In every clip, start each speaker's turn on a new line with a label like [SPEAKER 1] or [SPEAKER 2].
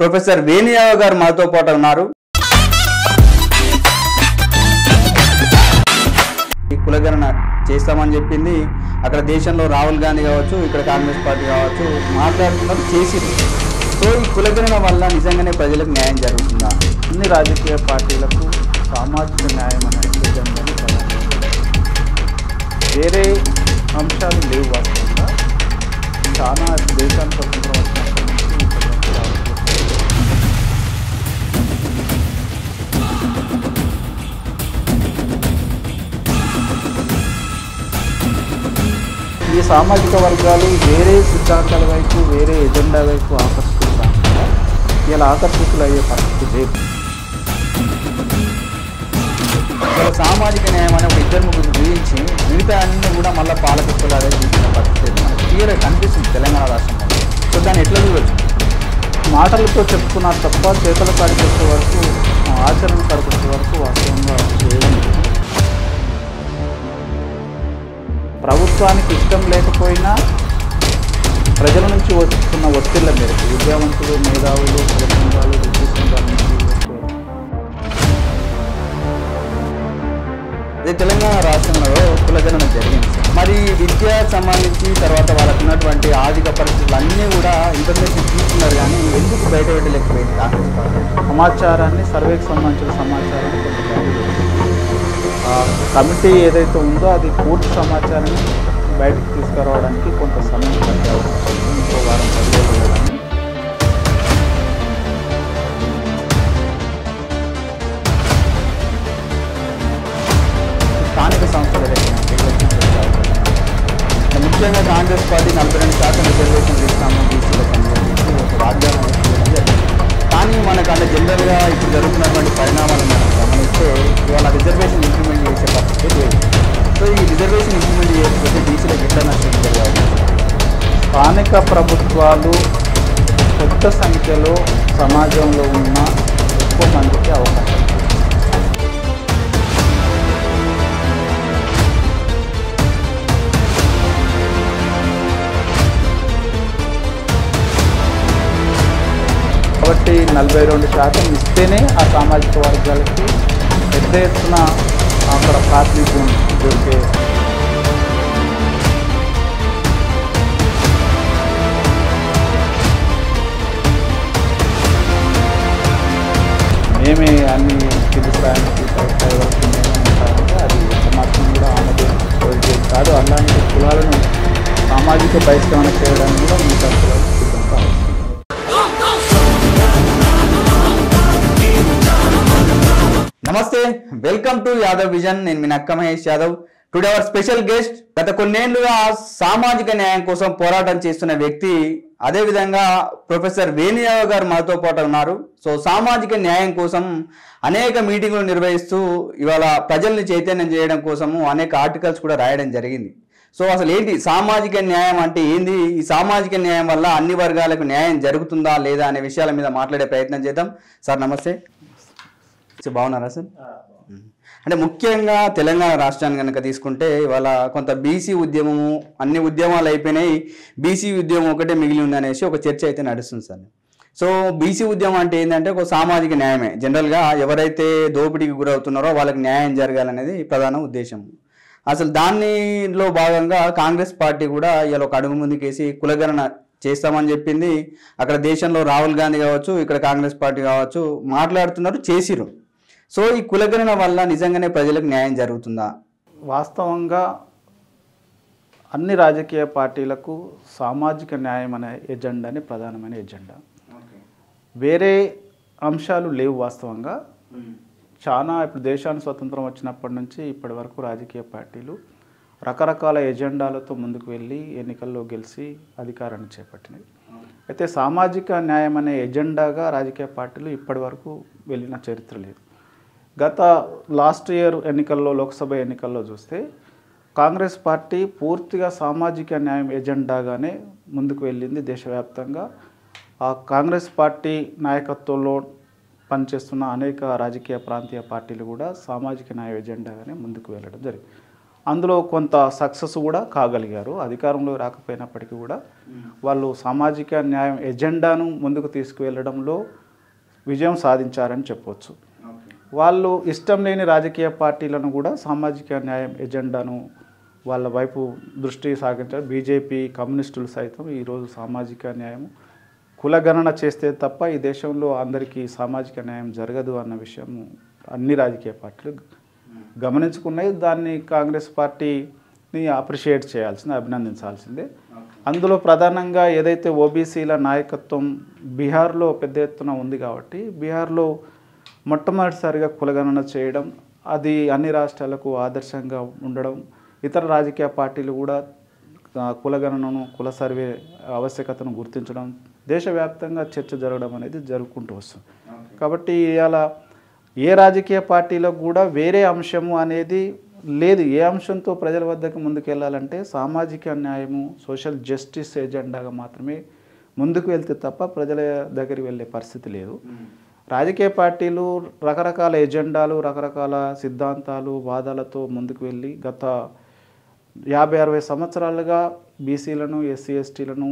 [SPEAKER 1] Professor Venu Yadav గారు మాతో పాటు ఉన్నారు. ఈ కులగణన చేస్తామని చెప్పింది. అక్కడ దేశంలో రాహుల్ గాంధీ కావచ్చు, ఇక్కడ కాంగ్రెస్ పార్టీ కావచ్చు మాట్లాడుతున్నారు, చేసింది. సో ఈ కులగణన వల్ల నిజంగానే ప్రజలకు న్యాయం జరుగుతుందా?
[SPEAKER 2] అన్ని రాజకీయ పార్టీలకు సామాజిక న్యాయం అనే ఎజెండాని వేరే అంశాలు లేవు. వాస్తవంగా చాలా దేశానికి స్వతంత్రం వచ్చినప్పటి నుంచి ఈ సామాజిక వర్గాలు వేరే సిద్ధాంతాల వైపు, వేరే ఎజెండా వైపు ఆకర్షితులు ఇలా ఆకర్షితులు అయ్యే పరిస్థితి లేదు.
[SPEAKER 1] సామాజిక న్యాయం అనే ఒక ఇద్దరు ముగ్గురు గురించి మిగతా అన్ని కూడా మళ్ళీ పాలకులాగా తీసుకున్న పరిస్థితి మనకు క్లియర్గా కనిపిస్తుంది తెలంగాణ రాష్ట్రంలో. సో దాన్ని ఎట్లా చూడవచ్చు?
[SPEAKER 2] మాటలతో చెప్పుకున్నారు తప్ప చేతుల కాడికి వచ్చే వరకు, ఆచరణ కాడికి వచ్చే వరకు వాస్తవంగా చేయడం. ప్రభుత్వానికి ఇష్టం లేకపోయినా ప్రజల నుంచి వస్తున్న ఒత్తిళ్ల మేరకు విద్యావంతులు, మేధావులు, కుల సంఘాలు, విద్యా సంఘాల నుంచి
[SPEAKER 1] అదే తెలంగాణ రాష్ట్రంలో కులగణన జరిగింది. మరి విద్యకు సంబంధించి తర్వాత వాళ్ళకు ఉన్నటువంటి ఆర్థిక పరిస్థితులు అన్నీ కూడా ఇన్ఫర్మేషన్ తీసుకున్నారు, కానీ ఎందుకు బయట పెట్టలేకపోయింది కాంగ్రెస్ పార్టీ?
[SPEAKER 2] సమాచారాన్ని, సర్వేకి సంబంధించిన సమాచారాన్ని కమిటీ ఏదైతే ఉందో అది పూర్తి సమాచారాన్ని బయటకు తీసుకురావడానికి కొంత సమయం పట్టే అవకాశం ఉంది. ఇంకో వారం పదివేలు.
[SPEAKER 1] స్థానిక సంస్థల ముఖ్యంగా కాంగ్రెస్ పార్టీ 42% రిజర్వేషన్లు ఇస్తాము బీసీలకు అని చెప్పి ఒక వాగ్దానం జరిగింది. కానీ మనకు అంటే జనరల్గా ఇప్పుడు జరుగుతున్నటువంటి పరిణామాలను మనం గమనిస్తే ఇవాళ రిజర్వేషన్ ఇంప్లిమెంట్ చేసే పరిస్థితి లేదు. సో ఈ రిజర్వేషన్ ఇంప్లిమెంట్ చేయకపోతే బీసీలకు ఎట్లా నష్టం జరగాలి?
[SPEAKER 2] స్థానిక ప్రభుత్వాలు పెద్ద సంఖ్యలో సమాజంలో ఉన్న ఎక్కువ మందికి అవకాశం. కాబట్టి 42% ఇస్తేనే ఆ సామాజిక వర్గాలకి పెద్ద ఎత్తున అక్కడ ప్రాతినిధ్యం దొరికే. మేమే అన్ని తెలుసుకోవడానికి ప్రయత్నాలు మేమే అది మాత్రం కూడా ఆమోదం కాదు. అలాంటి కులాలను సామాజిక బహిష్కరణ చేయడానికి కూడా మీ తరఫున సిద్ధం కావచ్చు.
[SPEAKER 1] నమస్తే, వెల్కమ్ టు యాదవ్ విజన్. నేను మీ నక్క Mahesh Yadav. Today our special guest గత కొన్నేళ్లుగా సామాజిక న్యాయం కోసం పోరాటం చేస్తున్న వ్యక్తి, అదేవిధంగా ప్రొఫెసర్ వేణుయాదవ్ గారు మాతో పాటు ఉన్నారు. సో సామాజిక న్యాయం కోసం అనేక మీటింగులు నిర్వహిస్తూ ఇవాళ ప్రజల్ని చైతన్యం చేయడం కోసము అనేక ఆర్టికల్స్ కూడా రాయడం జరిగింది. సో అసలు ఏంటి సామాజిక న్యాయం అంటే ఏంది, ఈ సామాజిక న్యాయం వల్ల అన్ని వర్గాలకు న్యాయం జరుగుతుందా లేదా అనే విషయాల మీద మాట్లాడే ప్రయత్నం చేద్దాం. సార్ నమస్తే. బాగున్నారా సార్? అంటే ముఖ్యంగా తెలంగాణ రాష్ట్రాన్ని కనుక తీసుకుంటే ఇవాళ కొంత బీసీ ఉద్యమము, అన్ని ఉద్యమాలు అయిపోయినాయి, బీసీ ఉద్యమం ఒకటే మిగిలి ఉందనేసి ఒక చర్చ అయితే నడుస్తుంది సార్. సో బీసీ ఉద్యమం అంటే ఏంటంటే ఒక సామాజిక న్యాయమే. జనరల్గా ఎవరైతే దోపిడీకి గురవుతున్నారో వాళ్ళకి న్యాయం జరగాలనేది ప్రధాన ఉద్దేశం. అసలు దానిలో భాగంగా కాంగ్రెస్ పార్టీ కూడా ఇలా ఒక అడుగు ముందుకేసి కులగణన చేస్తామని చెప్పింది. అక్కడ దేశంలో రాహుల్ గాంధీ కావచ్చు, ఇక్కడ కాంగ్రెస్ పార్టీ కావచ్చు మాట్లాడుతున్నారు, చేసిరు. సో ఈ కులగణన వల్ల నిజంగానే ప్రజలకు న్యాయం జరుగుతుందా?
[SPEAKER 2] వాస్తవంగా అన్ని రాజకీయ పార్టీలకు సామాజిక న్యాయం అనే ఎజెండాని ప్రధానమైన ఎజెండా. వేరే అంశాలు లేవు. వాస్తవంగా చాలా ఇప్పుడు దేశానికి స్వతంత్రం వచ్చినప్పటి నుంచి ఇప్పటి వరకు రాజకీయ పార్టీలు రకరకాల ఎజెండాలతో ముందుకు వెళ్ళి ఎన్నికల్లో గెలిచి అధికారాన్ని చేపట్టినాయి. అయితే సామాజిక న్యాయం అనే ఎజెండాగా రాజకీయ పార్టీలు ఇప్పటి వరకు వెళ్ళిన చరిత్ర లేదు. గత లాస్ట్ ఇయర్ ఎన్నికల్లో, లోక్సభ ఎన్నికల్లో చూస్తే కాంగ్రెస్ పార్టీ పూర్తిగా సామాజిక న్యాయం ఎజెండాగానే ముందుకు వెళ్ళింది దేశవ్యాప్తంగా. ఆ కాంగ్రెస్ పార్టీ నాయకత్వంలో పనిచేస్తున్న అనేక రాజకీయ ప్రాంతీయ పార్టీలు కూడా సామాజిక న్యాయ ఎజెండాగానే ముందుకు వెళ్ళడం జరిగింది. అందులో కొంత సక్సెస్ కూడా కాగలిగారు. అధికారంలో రాకపోయినప్పటికీ కూడా వాళ్ళు సామాజిక న్యాయం ఎజెండాను ముందుకు తీసుకువెళ్ళడంలో విజయం సాధించారని చెప్పవచ్చు. వాళ్ళు ఇష్టం లేని రాజకీయ పార్టీలను కూడా సామాజిక న్యాయం ఎజెండాను వాళ్ళ వైపు దృష్టి సాగించారు. బీజేపీ, కమ్యూనిస్టులు సైతం ఈరోజు సామాజిక న్యాయం కులగణన చేస్తే తప్ప ఈ దేశంలో అందరికీ సామాజిక న్యాయం జరగదు అన్న విషయం అన్ని రాజకీయ పార్టీలు గమనించుకున్నాయి. దాన్ని కాంగ్రెస్ పార్టీని అప్రిషియేట్ చేయాల్సిందే, అభినందించాల్సిందే. అందులో ప్రధానంగా ఏదైతే ఓబీసీల నాయకత్వం బీహార్లో పెద్ద ఎత్తున ఉంది కాబట్టి బీహార్లో మొట్టమొదటిసారిగా కులగణన చేయడం, అది అన్ని రాష్ట్రాలకు ఆదర్శంగా ఉండడం, ఇతర రాజకీయ పార్టీలు కూడా కులగణనను, కుల సర్వే ఆవశ్యకతను గుర్తించడం, దేశవ్యాప్తంగా చర్చ జరగడం అనేది జరుగుకుంటూ వస్తుంది. కాబట్టి ఇవాళ ఏ రాజకీయ పార్టీలకు కూడా వేరే అంశము అనేది లేదు. ఏ అంశంతో ప్రజల వద్దకు ముందుకెళ్ళాలంటే సామాజిక న్యాయము, సోషల్ జస్టిస్ ఎజెండాగా మాత్రమే ముందుకు వెళ్తే తప్ప ప్రజల దగ్గరికి వెళ్ళే పరిస్థితి లేదు. రాజకీయ పార్టీలు రకరకాల ఎజెండాలు, రకరకాల సిద్ధాంతాలు, వాదాలతో ముందుకు వెళ్ళి గత 50-60 సంవత్సరాలుగా బీసీలను, ఎస్సీ ఎస్టీలను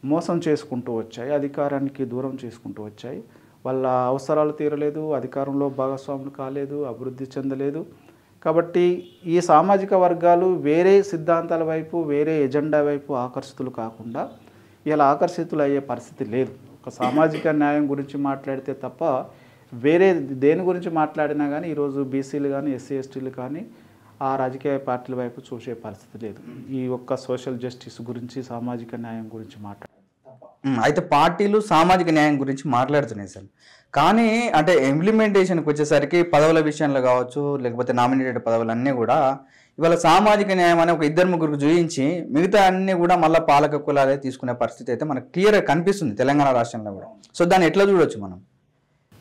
[SPEAKER 2] మోసం చేసుకుంటూ వచ్చాయి, అధికారానికి దూరం చేసుకుంటూ వచ్చాయి. వాళ్ళ అవసరాలు తీరలేదు, అధికారంలో భాగస్వాములు కాలేదు, అభివృద్ధి చెందలేదు. కాబట్టి ఈ సామాజిక వర్గాలు వేరే సిద్ధాంతాల వైపు, వేరే ఎజెండా వైపు ఆకర్షితులు కాకుండా ఇలా ఆకర్షితులు అయ్యే పరిస్థితి లేదు. ఒక సామాజిక న్యాయం గురించి మాట్లాడితే తప్ప వేరే దేని గురించి మాట్లాడినా కానీ ఈరోజు బీసీలు కానీ, ఎస్సీ ఎస్టీలు కానీ ఆ రాజకీయ పార్టీల వైపు చూసే పరిస్థితి లేదు. ఈ ఒక్క సోషల్ జస్టిస్ గురించి, సామాజిక న్యాయం గురించి
[SPEAKER 1] అయితే పార్టీలు సామాజిక న్యాయం గురించి మాట్లాడుతున్నాయి సార్. కానీ అంటే ఇంప్లిమెంటేషన్కి వచ్చేసరికి పదవుల విషయంలో కావచ్చు, లేకపోతే నామినేటెడ్ పదవులన్నీ కూడా ఇవాళ సామాజిక న్యాయం అనే ఒక 2-3 చూయించి మిగతా అన్నీ కూడా మళ్ళీ పాలక కులాలే తీసుకునే పరిస్థితి అయితే మనకు క్లియర్గా కనిపిస్తుంది తెలంగాణ రాష్ట్రంలో కూడా. సో దాన్ని ఎట్లా చూడవచ్చు మనం?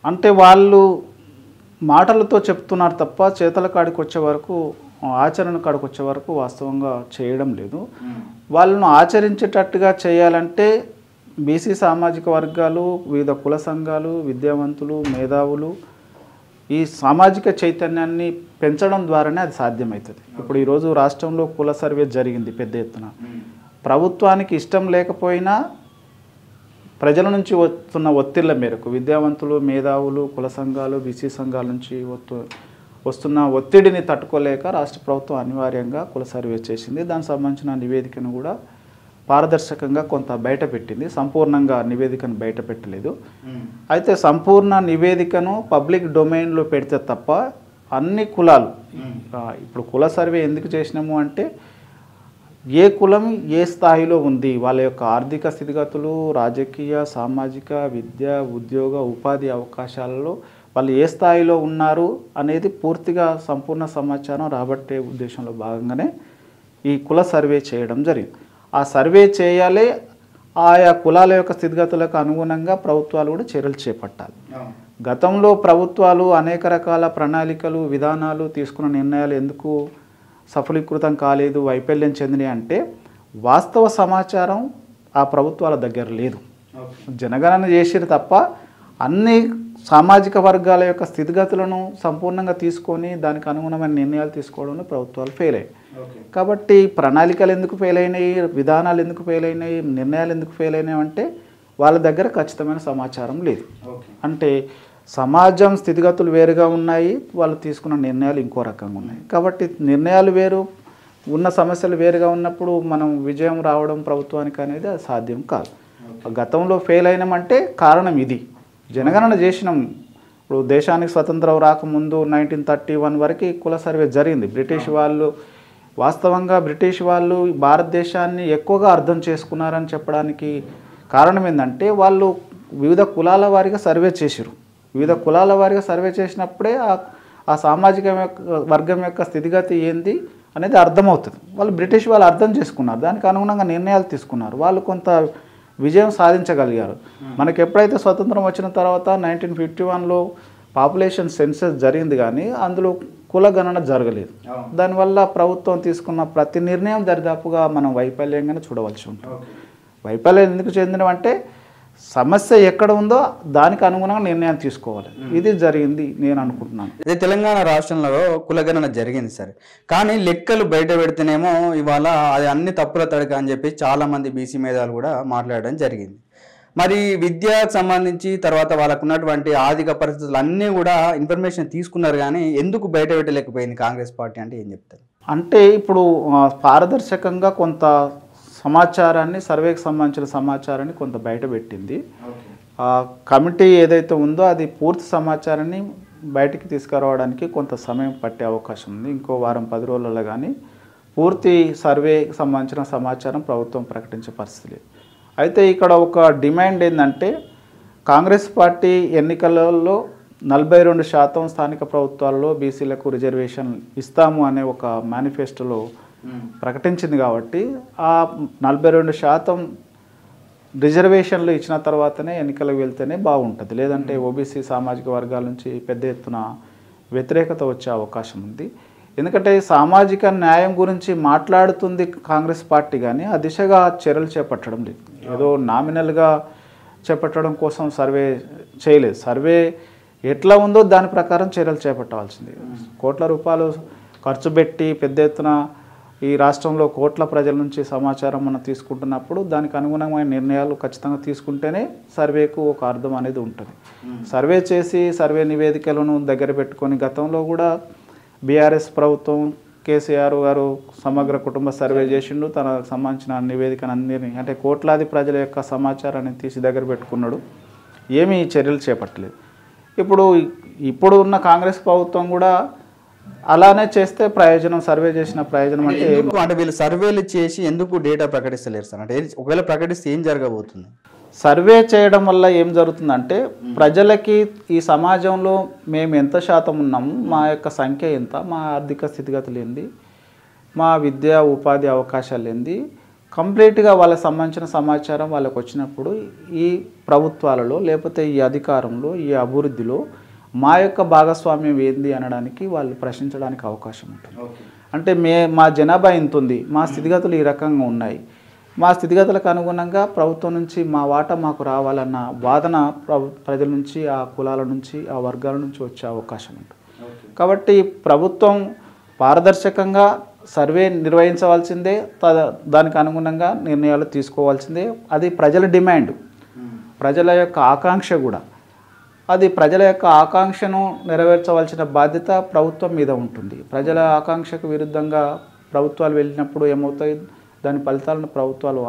[SPEAKER 2] అంటే వాళ్ళు మాటలతో చెప్తున్నారు తప్ప చేతల కాడికి వచ్చే వరకు, ఆచరణ కాడికి వచ్చే వరకు వాస్తవంగా చేయడం లేదు. వాళ్ళను ఆచరించేటట్టుగా చేయాలంటే బీసీ సామాజిక వర్గాలు, వివిధ కుల సంఘాలు, విద్యావంతులు, మేధావులు ఈ సామాజిక చైతన్యాన్ని పెంచడం ద్వారానే అది సాధ్యమవుతుంది. ఇప్పుడు ఈరోజు రాష్ట్రంలో కుల సర్వే జరిగింది పెద్ద ఎత్తున. ప్రభుత్వానికి ఇష్టం లేకపోయినా ప్రజల నుంచి వస్తున్న ఒత్తిళ్ల మేరకు విద్యావంతులు, మేధావులు, కుల సంఘాలు, బీసీ సంఘాల నుంచి వస్తున్న ఒత్తిడిని తట్టుకోలేక రాష్ట్ర ప్రభుత్వం అనివార్యంగా కుల సర్వే చేసింది. దానికి సంబంధించిన నివేదికను కూడా పారదర్శకంగా కొంత బయట పెట్టింది, సంపూర్ణంగా నివేదికను బయట పెట్టలేదు. అయితే సంపూర్ణ నివేదికను పబ్లిక్ డొమైన్లో పెడితే తప్ప అన్ని కులాలు, ఇప్పుడు కుల సర్వే ఎందుకు చేసినాము అంటే ఏ కులం ఏ స్థాయిలో ఉంది, వాళ్ళ యొక్క ఆర్థిక స్థితిగతులు, రాజకీయ, సామాజిక, విద్య, ఉద్యోగ, ఉపాధి అవకాశాలలో వాళ్ళు ఏ స్థాయిలో ఉన్నారు అనేది పూర్తిగా సంపూర్ణ సమాచారం రాబట్టే ఉద్దేశంలో భాగంగానే ఈ కుల సర్వే చేయడం జరిగింది. ఆ సర్వే చేయాలి, ఆయా కులాల యొక్క స్థితిగతులకు అనుగుణంగా ప్రభుత్వాలు కూడా చర్యలు చేపట్టాలి. గతంలో ప్రభుత్వాలు అనేక రకాల ప్రణాళికలు, విధానాలు తీసుకున్న నిర్ణయాలు ఎందుకు సఫలీకృతం కాలేదు, వైఫల్యం చెందినాయి అంటే వాస్తవ సమాచారం ఆ ప్రభుత్వాల దగ్గర లేదు. జనగణన చేసిరు తప్ప అన్ని సామాజిక వర్గాల యొక్క స్థితిగతులను సంపూర్ణంగా తీసుకొని దానికి అనుగుణమైన నిర్ణయాలు తీసుకోవడంలో ప్రభుత్వాలు ఫెయిల్ అయ్యాయి. కాబట్టి ప్రణాళికలు ఎందుకు ఫెయిల్ అయినాయి, విధానాలు ఎందుకు ఫెయిల్ అయినాయి, నిర్ణయాలు ఎందుకు ఫెయిల్ అయినాయి అంటే వాళ్ళ దగ్గర ఖచ్చితమైన సమాచారం లేదు. అంటే సమాజం స్థితిగతులు వేరుగా ఉన్నాయి, వాళ్ళు తీసుకున్న నిర్ణయాలు ఇంకో రకంగా ఉన్నాయి. కాబట్టి నిర్ణయాలు వేరు, ఉన్న సమస్యలు వేరుగా ఉన్నప్పుడు మనం విజయం రావడం ప్రభుత్వానికి అనేది అది సాధ్యం కాదు. గతంలో ఫెయిల్ అయినామంటే కారణం ఇది. జనగణన చేసినాం. ఇప్పుడు దేశానికి స్వతంత్రం రాకముందు 1931 వరకు కుల సర్వే జరిగింది. బ్రిటిష్ వాళ్ళు వాస్తవంగా భారతదేశాన్ని ఎక్కువగా అర్థం చేసుకున్నారని చెప్పడానికి కారణం ఏంటంటే వాళ్ళు వివిధ కులాల వారిగా సర్వే చేసిరు. వివిధ కులాల వారిగా సర్వే చేసినప్పుడే ఆ సామాజిక వర్గం యొక్క స్థితిగతి ఏంది అనేది అర్థమవుతుంది. బ్రిటిష్ వాళ్ళు అర్థం చేసుకున్నారు, దానికి అనుగుణంగా నిర్ణయాలు తీసుకున్నారు, వాళ్ళు కొంత విజయం సాధించగలిగారు. మనకి ఎప్పుడైతే స్వతంత్రం వచ్చిన తర్వాత 1951లో పాపులేషన్ సెన్సస్ జరిగింది, కానీ అందులో కుల గణన జరగలేదు. దానివల్ల ప్రభుత్వం తీసుకున్న ప్రతి నిర్ణయం దరిదాపుగా మనం వైఫల్యంగానే చూడవలసి ఉంటుంది. వైఫల్యం ఎందుకు చెందినవంటే సమస్య ఎక్కడ ఉందో దానికి అనుగుణంగా నిర్ణయం తీసుకోవాలి. ఇది జరిగింది నేను అనుకుంటున్నాను.
[SPEAKER 1] అదే తెలంగాణ రాష్ట్రంలో కులగణన జరిగింది సరే, కానీ లెక్కలు బయట పెడితేనేమో ఇవాళ అది అన్ని తప్పుల తడక అని చెప్పి చాలామంది బీసీ మేధావులు కూడా మాట్లాడడం జరిగింది. మరి విద్యకు సంబంధించి తర్వాత వాళ్ళకు ఉన్నటువంటి ఆర్థిక పరిస్థితులు అన్నీ కూడా ఇన్ఫర్మేషన్ తీసుకున్నారు, కానీ ఎందుకు బయట పెట్టలేకపోయింది కాంగ్రెస్ పార్టీ అంటే ఏం చెప్తారు?
[SPEAKER 2] అంటే ఇప్పుడు పారదర్శకంగా కొంత సమాచారాన్ని, సర్వేకి సంబంధించిన సమాచారాన్ని కొంత బయట పెట్టింది. కమిటీ ఏదైతే ఉందో అది పూర్తి సమాచారాన్ని బయటికి తీసుకురావడానికి కొంత సమయం పట్టే అవకాశం ఉంది. ఇంకో వారం 10 రోజులలో కానీ పూర్తి సర్వేకి సంబంధించిన సమాచారం ప్రభుత్వం ప్రకటించే పరిస్థితి లేదు. అయితే ఇక్కడ ఒక డిమాండ్ ఏంటంటే, కాంగ్రెస్ పార్టీ ఎన్నికలలో 42% స్థానిక ప్రభుత్వాల్లో బీసీలకు రిజర్వేషన్ ఇస్తాము అనే ఒక మేనిఫెస్టోలో ప్రకటించింది. కాబట్టి ఆ 42% రిజర్వేషన్లు ఇచ్చిన తర్వాతనే ఎన్నికలకు వెళ్తేనే బాగుంటుంది. లేదంటే ఓబీసీ సామాజిక వర్గాల నుంచి పెద్ద ఎత్తున వ్యతిరేకత వచ్చే అవకాశం ఉంది. ఎందుకంటే సామాజిక న్యాయం గురించి మాట్లాడుతుంది కాంగ్రెస్ పార్టీ, కానీ ఆ దిశగా చర్యలు చేపట్టడం లేదు. ఏదో నామినల్గా చేపట్టడం కోసం సర్వే చేయలేదు. సర్వే ఎట్లా ఉందో దాని ప్రకారం చర్యలు చేపట్టవలసింది. కోట్ల రూపాయలు ఖర్చు పెట్టి పెద్ద ఎత్తున ఈ రాష్ట్రంలో కోట్ల ప్రజల నుంచి సమాచారం మనం తీసుకుంటున్నప్పుడు దానికి అనుగుణమైన నిర్ణయాలు ఖచ్చితంగా తీసుకుంటేనే సర్వేకు ఒక అర్థం అనేది ఉంటుంది. సర్వే చేసి సర్వే నివేదికలను దగ్గర పెట్టుకొని గతంలో కూడా బీఆర్ఎస్ ప్రభుత్వం కేసీఆర్ గారు సమగ్ర కుటుంబ సర్వే చేసిండు. తనకు సంబంధించిన నివేదికను అందరినీ, అంటే కోట్లాది ప్రజల యొక్క సమాచారాన్ని తీసి దగ్గర పెట్టుకున్నాడు. ఏమీ చర్యలు చేపట్టలేదు. ఇప్పుడు ఉన్న కాంగ్రెస్ ప్రభుత్వం కూడా అలానే చేస్తే ప్రయోజనం, సర్వే చేసిన ప్రయోజనం
[SPEAKER 1] అంటే వీళ్ళు సర్వేలు చేసి ఎందుకు డేటా ప్రకటిస్తలేరు సార్? అంటే ఒకవేళ ప్రకటిస్తే ఏం జరగబోతుంది?
[SPEAKER 2] సర్వే చేయడం వల్ల ఏం జరుగుతుందంటే, ప్రజలకి ఈ సమాజంలో మేము ఎంత శాతం ఉన్నాము, మా యొక్క సంఖ్య ఎంత, మా ఆర్థిక స్థితిగతులు ఏంది, మా విద్యా ఉపాధి అవకాశాలు ఏంది, కంప్లీట్గా వాళ్ళకి సంబంధించిన సమాచారం వాళ్ళకు వచ్చినప్పుడు ఈ ప్రభుత్వాలలో లేకపోతే ఈ అధికారంలో ఈ అభివృద్ధిలో మా యొక్క భాగస్వామ్యం ఏంది అనడానికి వాళ్ళు ప్రశ్నించడానికి అవకాశం ఉంటుంది. అంటే మా జనాభా ఇంత ఉంది, మా స్థితిగతులు ఈ రకంగా ఉన్నాయి, మా స్థితిగతులకు అనుగుణంగా ప్రభుత్వం నుంచి మా వాటా మాకు రావాలన్న వాదన ప్రజల నుంచి, ఆ కులాల నుంచి, ఆ వర్గాల నుంచి వచ్చే అవకాశం ఉంటుంది. కాబట్టి ప్రభుత్వం పారదర్శకంగా సర్వే నిర్వహించవలసిందే, దానికి అనుగుణంగా నిర్ణయాలు తీసుకోవాల్సిందే. అది ప్రజల డిమాండ్, ప్రజల యొక్క ఆకాంక్ష కూడా. అది ప్రజల యొక్క ఆకాంక్షను నెరవేర్చవలసిన బాధ్యత ప్రభుత్వం మీద ఉంటుంది. ప్రజల ఆకాంక్షకు విరుద్ధంగా ప్రభుత్వాలు వెళ్ళినప్పుడు ఏమవుతాయి, దాని ఫలితాలను ప్రభుత్వాలు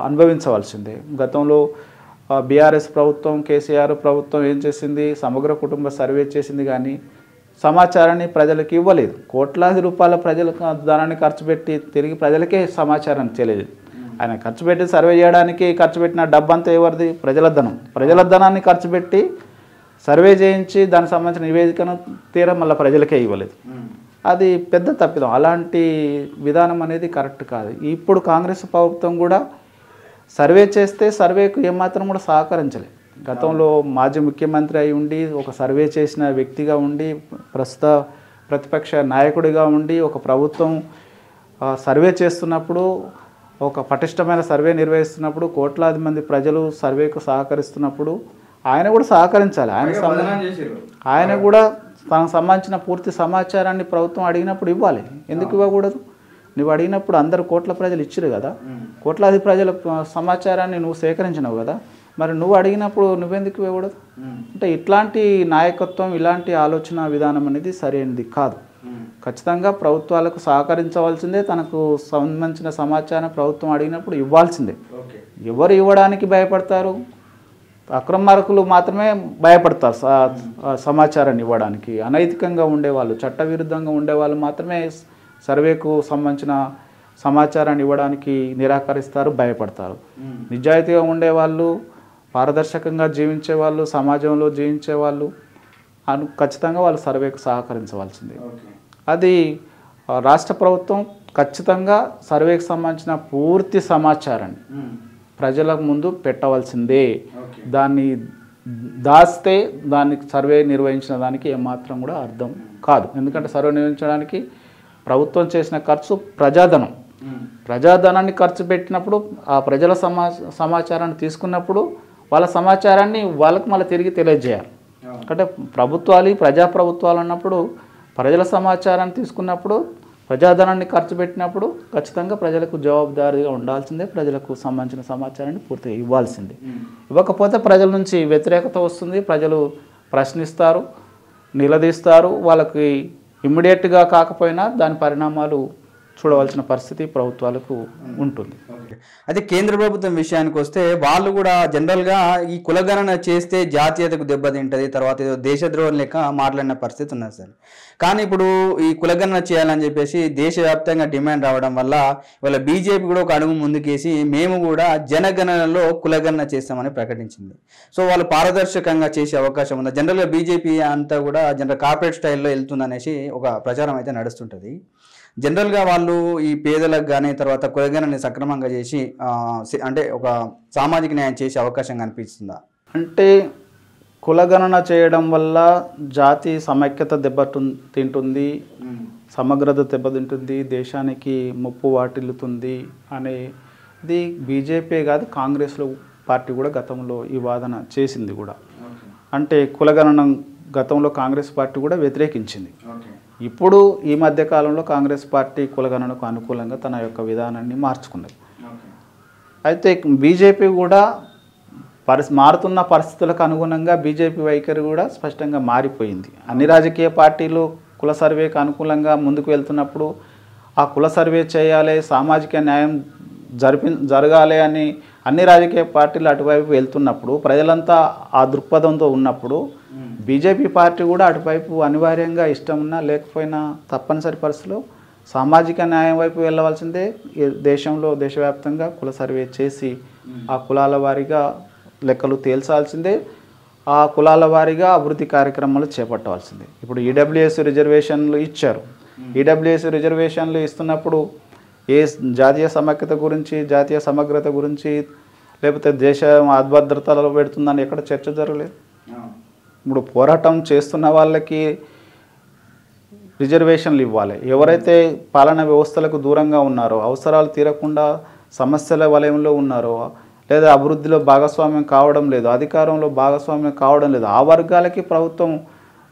[SPEAKER 2] అనుభవించవలసిందే. గతంలో బీఆర్ఎస్ ప్రభుత్వం, కేసీఆర్ ప్రభుత్వం ఏం చేసింది, సమగ్ర కుటుంబ సర్వే చేసింది, కానీ సమాచారాన్ని ప్రజలకు ఇవ్వలేదు. కోట్లాది రూపాయల ప్రజలకు ధనాన్ని ఖర్చు పెట్టి తిరిగి ప్రజలకే సమాచారం తెలియదు. ఆయన ఖర్చు పెట్టి సర్వే చేయడానికి ఖర్చు పెట్టిన డబ్బంతా ఎవరిది? ప్రజల ధనం. ప్రజల ధనాన్ని ఖర్చు పెట్టి సర్వే చేయించి దానికి సంబంధించిన నివేదికను తీరా మళ్ళీ ప్రజలకే ఇవ్వలేదు. అది పెద్ద తప్పిదం. అలాంటి విధానం అనేది కరెక్ట్ కాదు. ఇప్పుడు కాంగ్రెస్ ప్రభుత్వం కూడా సర్వే చేస్తే సర్వేకు ఏమాత్రం కూడా సహకరించలేదు. గతంలో మాజీ ముఖ్యమంత్రి అయి ఉండి, ఒక సర్వే చేసిన వ్యక్తిగా ఉండి, ప్రస్తుత ప్రతిపక్ష నాయకుడిగా ఉండి, ఒక ప్రభుత్వం సర్వే చేస్తున్నప్పుడు, ఒక పటిష్టమైన సర్వే నిర్వహిస్తున్నప్పుడు, కోట్లాది మంది ప్రజలు సర్వేకు సహకరిస్తున్నప్పుడు ఆయన కూడా సహకరించాలి. ఆయన కూడా తనకు సంబంధించిన పూర్తి సమాచారాన్ని ప్రభుత్వం అడిగినప్పుడు ఇవ్వాలి. ఎందుకు ఇవ్వకూడదు? నువ్వు అడిగినప్పుడు అందరు కోట్ల ప్రజలు ఇచ్చిరు కదా, కోట్లాది ప్రజల సమాచారాన్ని నువ్వు సేకరించినావు కదా, మరి నువ్వు అడిగినప్పుడు నువ్వెందుకు ఇవ్వకూడదు? అంటే ఇట్లాంటి నాయకత్వం, ఇలాంటి ఆలోచన విధానం అనేది సరైనది కాదు. ఖచ్చితంగా ప్రభుత్వాలకు సహకరించవలసిందే. తనకు సంబంధించిన సమాచారం ప్రభుత్వం అడిగినప్పుడు ఇవ్వాల్సిందే. ఎవరు ఇవ్వడానికి భయపడతారు? అక్రమార్కులు మాత్రమే భయపడతారు సమాచారాన్ని ఇవ్వడానికి. అనైతికంగా ఉండేవాళ్ళు, చట్టవిరుద్ధంగా ఉండేవాళ్ళు మాత్రమే సర్వేకు సంబంధించిన సమాచారాన్ని ఇవ్వడానికి నిరాకరిస్తారు, భయపడతారు. నిజాయితీగా ఉండేవాళ్ళు, పారదర్శకంగా జీవించే వాళ్ళు, సమాజంలో జీవించే వాళ్ళు ఖచ్చితంగా వాళ్ళు సర్వేకు సహకరించవలసిందే. అది రాష్ట్ర ప్రభుత్వం ఖచ్చితంగా సర్వేకి సంబంధించిన పూర్తి సమాచారాన్ని ప్రజల ముందు పెట్టవలసిందే. దాన్ని దాస్తే దాన్ని సర్వే నిర్వహించిన దానికి ఏమాత్రం కూడా అర్థం కాదు. ఎందుకంటే సర్వే నిర్వహించడానికి ప్రభుత్వం చేసిన ఖర్చు ప్రజాధనం, ప్రజాధనాన్ని ఖర్చు పెట్టినప్పుడు ఆ ప్రజల సమాచారాన్ని తీసుకున్నప్పుడు వాళ్ళ సమాచారాన్ని వాళ్ళకు మళ్ళీ తిరిగి తెలియజేయాలి. అంటే ప్రభుత్వాలు ప్రజాప్రభుత్వాలు అన్నప్పుడు ప్రజల సమాచారాన్ని తీసుకున్నప్పుడు ప్రజాధనాన్ని ఖర్చు పెట్టినప్పుడు ఖచ్చితంగా ప్రజలకు జవాబుదారీగా ఉండాల్సిందే, ప్రజలకు సంబంధించిన సమాచారాన్ని పూర్తిగా ఇవ్వాల్సిందే. ఇవ్వకపోతే ప్రజల నుంచి వ్యతిరేకత వస్తుంది, ప్రజలు ప్రశ్నిస్తారు, నిలదీస్తారు. వాళ్ళకి ఇమ్మీడియట్గా కాకపోయినా దాని పరిణామాలు చూడవలసిన పరిస్థితి ప్రభుత్వాలకు ఉంటుంది.
[SPEAKER 1] అయితే కేంద్ర ప్రభుత్వం విషయానికి వస్తే వాళ్ళు కూడా జనరల్గా ఈ కులగణన చేస్తే జాతీయతకు దెబ్బతింటుంది, తర్వాత ఏదో దేశద్రోహం లెక్క మాట్లాడిన పరిస్థితి ఉన్నది సార్. కానీ ఇప్పుడు ఈ కులగణన చేయాలని చెప్పేసి దేశవ్యాప్తంగా డిమాండ్ రావడం వల్ల ఇవాళ బీజేపీ కూడా ఒక అడుగు ముందుకేసి మేము కూడా జనగణనలో కులగణన చేస్తామని ప్రకటించింది. సో వాళ్ళు పారదర్శకంగా చేసే అవకాశం ఉంది. జనరల్గా బీజేపీ అంతా కూడా జనరల్ కార్పొరేట్ స్టైల్లో వెళ్తుందనేసి ఒక ప్రచారం అయితే నడుస్తుంటుంది. జనరల్గా వాళ్ళు ఈ పేదలకు కానీ తర్వాత కులగణనని సక్రమంగా చేసి అంటే ఒక సామాజిక న్యాయం చేసే అవకాశం కనిపిస్తుందా?
[SPEAKER 2] అంటే కులగణన చేయడం వల్ల జాతి సమైక్యత తింటుంది, సమగ్రత దెబ్బతింటుంది, దేశానికి ముప్పు వాటిల్లుతుంది అనేది బీజేపీ కాదు, కాంగ్రెస్లో పార్టీ కూడా గతంలో ఈ వాదన చేసింది కూడా. అంటే కులగణన గతంలో కాంగ్రెస్ పార్టీ కూడా వ్యతిరేకించింది. ఇప్పుడు ఈ మధ్య కాలంలో కాంగ్రెస్ పార్టీ కులగణనకు అనుకూలంగా తన యొక్క విధానాన్ని మార్చుకున్నది. అయితే బీజేపీ కూడా మారుతున్న పరిస్థితులకు అనుగుణంగా బీజేపీ వైఖరి కూడా స్పష్టంగా మారిపోయింది. అన్ని రాజకీయ పార్టీలు కుల సర్వేకి అనుకూలంగా ముందుకు వెళ్తున్నప్పుడు ఆ కుల సర్వే చేయాలి, సామాజిక న్యాయం జరగాలి అని అన్ని రాజకీయ పార్టీలు అటువైపు వెళ్తున్నప్పుడు, ప్రజలంతా ఆ దృక్పథంతో ఉన్నప్పుడు బీజేపీ పార్టీ కూడా అటువైపు అనివార్యంగా ఇష్టం ఉన్నా లేకపోయినా తప్పనిసరి పరిస్థితిలో సామాజిక న్యాయం వైపు వెళ్ళవలసిందే. దేశవ్యాప్తంగా కుల సర్వే చేసి ఆ కులాల వారీగా లెక్కలు తేల్చాల్సిందే, ఆ కులాల వారీగా అభివృద్ధి కార్యక్రమాలు చేపట్టవలసిందే. ఇప్పుడు ఈడబ్ల్యూఎస్ రిజర్వేషన్లు ఇచ్చారు. ఈడబ్ల్యూఎస్ రిజర్వేషన్లు ఇస్తున్నప్పుడు ఏ జాతీయ సమైక్యత గురించి, జాతీయ సమగ్రత గురించి, లేకపోతే దేశ అభద్రతలో పెడుతుందని ఎక్కడ చర్చ జరగలేదు. ఇప్పుడు పోరాటం చేస్తున్న వాళ్ళకి రిజర్వేషన్లు ఇవ్వాలి. ఎవరైతే పాలనా వ్యవస్థలకు దూరంగా ఉన్నారో, అవసరాలు తీరకుండా సమస్యల వలయంలో ఉన్నారో, లేదా అభివృద్ధిలో భాగస్వామ్యం కావడం లేదు, అధికారంలో భాగస్వామ్యం కావడం లేదు, ఆ వర్గాలకి ప్రభుత్వం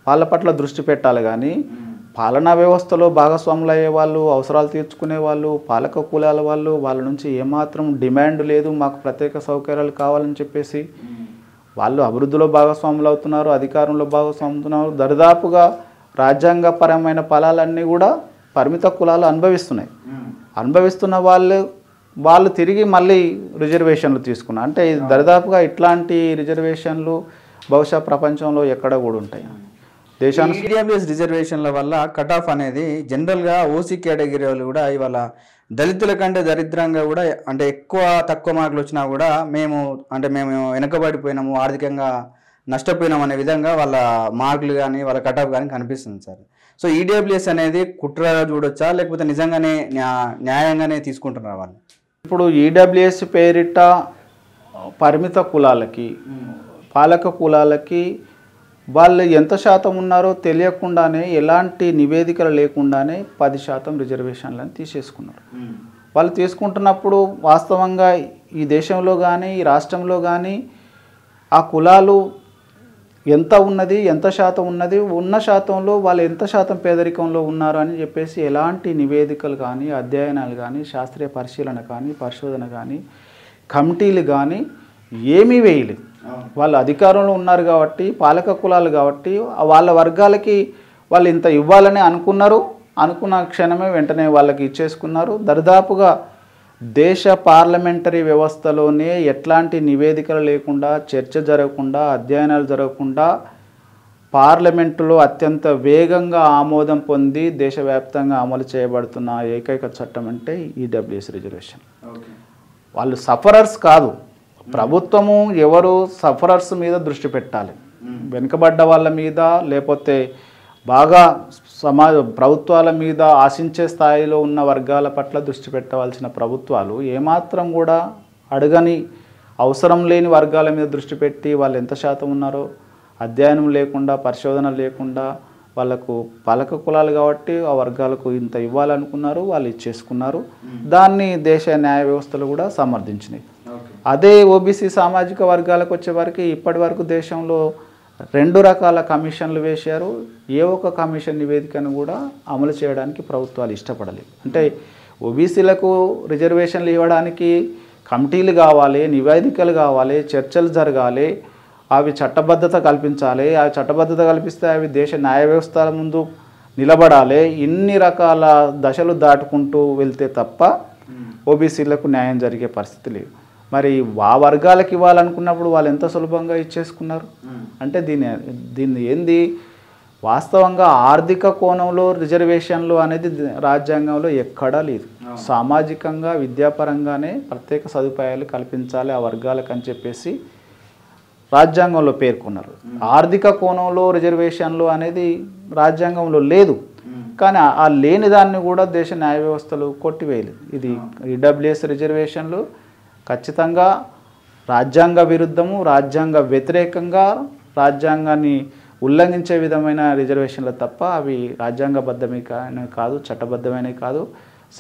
[SPEAKER 2] వాళ్ళ పట్ల దృష్టి పెట్టాలి. కానీ పాలనా వ్యవస్థలో భాగస్వాములు అయ్యే వాళ్ళు, అవసరాలు తీర్చుకునే వాళ్ళు, పాలక కులాల వాళ్ళు, వాళ్ళ నుంచి ఏమాత్రం డిమాండ్ లేదు, మాకు ప్రత్యేక సౌకర్యాలు కావాలని చెప్పేసి వాళ్ళు అభివృద్ధిలో భాగస్వాములు అవుతున్నారు, అధికారంలో భాగస్వాములు అవుతున్నారు. దరిదాపుగా రాజ్యాంగపరమైన ఫలాలన్నీ కూడా పరిమిత కులాలు అనుభవిస్తున్నాయి. అనుభవిస్తున్న వాళ్ళు తిరిగి మళ్ళీ రిజర్వేషన్లు తీసుకున్నారు. అంటే దరిదాపుగా ఇట్లాంటి రిజర్వేషన్లు బహుశా ప్రపంచంలో ఎక్కడ కూడా ఉంటాయి.
[SPEAKER 1] దేశానికి ఈడబ్ల్యూఎస్ రిజర్వేషన్ల వల్ల కట్ ఆఫ్ అనేది జనరల్గా ఓసీ కేటగిరీ వాళ్ళు కూడా ఇవాళ దళితుల కంటే దరిద్రంగా కూడా అంటే తక్కువ మార్కులు వచ్చినా కూడా మేము వెనకబడిపోయినాము, ఆర్థికంగా నష్టపోయినాం అనే విధంగా వాళ్ళ మార్కులు కానీ వాళ్ళ కట్ ఆఫ్ కానీ కనిపిస్తుంది సార్. సో ఈడబ్ల్యూఎస్ అనేది కుట్రగా చూడొచ్చా, లేకపోతే నిజంగానే న్యాయంగానే తీసుకుంటున్నారు వాళ్ళు?
[SPEAKER 2] ఇప్పుడు ఈడబ్ల్యూఎస్ పేరిట పరిమిత కులాలకి, పాలక కులాలకి వాళ్ళు ఎంత శాతం ఉన్నారో తెలియకుండానే, ఎలాంటి నివేదికలు లేకుండానే 10% రిజర్వేషన్లను తీసేసుకున్నారు. వాళ్ళు తీసుకుంటున్నప్పుడు వాస్తవంగా ఈ దేశంలో కానీ ఈ రాష్ట్రంలో కానీ ఆ కులాలు ఎంత ఉన్నది, ఎంత శాతం ఉన్నది, ఉన్న శాతంలో వాళ్ళు ఎంత శాతం పేదరికంలో ఉన్నారు అని చెప్పేసి ఎలాంటి నివేదికలు కానీ, అధ్యయనాలు కానీ, శాస్త్రీయ పరిశీలన కానీ, పరిశోధన కానీ, కమిటీలు కానీ ఏమీ వేయలేదు. వాళ్ళు అధికారంలో ఉన్నారు కాబట్టి, పాలక కులాలు కాబట్టి వాళ్ళ వర్గాలకి వాళ్ళు ఇంత ఇవ్వాలని అనుకున్న క్షణమే వెంటనే వాళ్ళకి ఇచ్చేసుకున్నారు. దరిదాపుగా దేశ పార్లమెంటరీ వ్యవస్థలోనే ఎట్లాంటి నివేదికలు లేకుండా, చర్చ జరగకుండా, అధ్యయనాలు జరగకుండా పార్లమెంటులో అత్యంత వేగంగా ఆమోదం పొంది దేశవ్యాప్తంగా అమలు చేయబడుతున్న ఏకైక చట్టం అంటే ఈడబ్ల్యూఎస్ రిజర్వేషన్. వాళ్ళు సఫరర్స్ కాదు. ప్రభుత్వము ఎవరు సఫరర్స్ మీద దృష్టి పెట్టాలి, వెనుకబడ్డ వాళ్ళ మీద, లేకపోతే బాగా ప్రభుత్వాల మీద ఆశించే స్థాయిలో ఉన్న వర్గాల పట్ల దృష్టి పెట్టవలసిన ప్రభుత్వాలు ఏమాత్రం కూడా అడగని, అవసరం లేని వర్గాల మీద దృష్టి పెట్టి వాళ్ళు ఎంత శాతం ఉన్నారో అధ్యయనం లేకుండా, పరిశోధన లేకుండా వాళ్ళకు పాలక కులాలు కాబట్టి ఆ వర్గాలకు ఇంత ఇవ్వాలనుకున్నారు, వాళ్ళు ఇచ్చేసుకున్నారు. దాన్ని దేశ న్యాయ వ్యవస్థలు కూడా సమర్థించినాయి. అదే ఓబీసీ సామాజిక వర్గాలకు వచ్చేవరకు ఇప్పటి వరకు దేశంలో 2 రకాల కమిషన్లు వేశారు. ఏ ఒక్క కమిషన్ నివేదికను కూడా అమలు చేయడానికి ప్రభుత్వాలు ఇష్టపడలేదు. అంటే ఓబీసీలకు రిజర్వేషన్లు ఇవ్వడానికి కమిటీలు కావాలి, నివేదికలు కావాలి, చర్చలు జరగాలి, అవి చట్టబద్ధత కల్పించాలి. ఆ చట్టబద్ధత కల్పిస్తే అవి దేశ న్యాయ వ్యవస్థ ముందు నిలబడాలి. ఇన్ని రకాల దశలు దాటుకుంటూ వెళ్తే తప్ప ఓబీసీలకు న్యాయం జరిగే పరిస్థితి లేదు. మరి ఆ వర్గాలకు ఇవ్వాలనుకున్నప్పుడు వాళ్ళు ఎంత సులభంగా ఇచ్చేసుకున్నారు అంటే దీన్ని ఏంది వాస్తవంగా ఆర్థిక కోణంలో రిజర్వేషన్లు అనేది రాజ్యాంగంలో ఎక్కడా లేదు. సామాజికంగా విద్యాపరంగానే ప్రత్యేక సదుపాయాలు కల్పించాలి ఆ వర్గాలకు అని చెప్పేసి రాజ్యాంగంలో పేర్కొన్నారు. ఆర్థిక కోణంలో రిజర్వేషన్లు అనేది రాజ్యాంగంలో లేదు. కానీ ఆ లేని దాన్ని కూడా దేశ న్యాయ వ్యవస్థలు కొట్టివేయలేదు. ఇది ఈడబ్ల్యూఎస్ రిజర్వేషన్లు ఖచ్చితంగా రాజ్యాంగ విరుద్ధము, రాజ్యాంగ వ్యతిరేకంగా, రాజ్యాంగాన్ని ఉల్లంఘించే విధమైన రిజర్వేషన్లు తప్ప అవి రాజ్యాంగబద్ధమే కాదు, చట్టబద్ధమైనవి కాదు,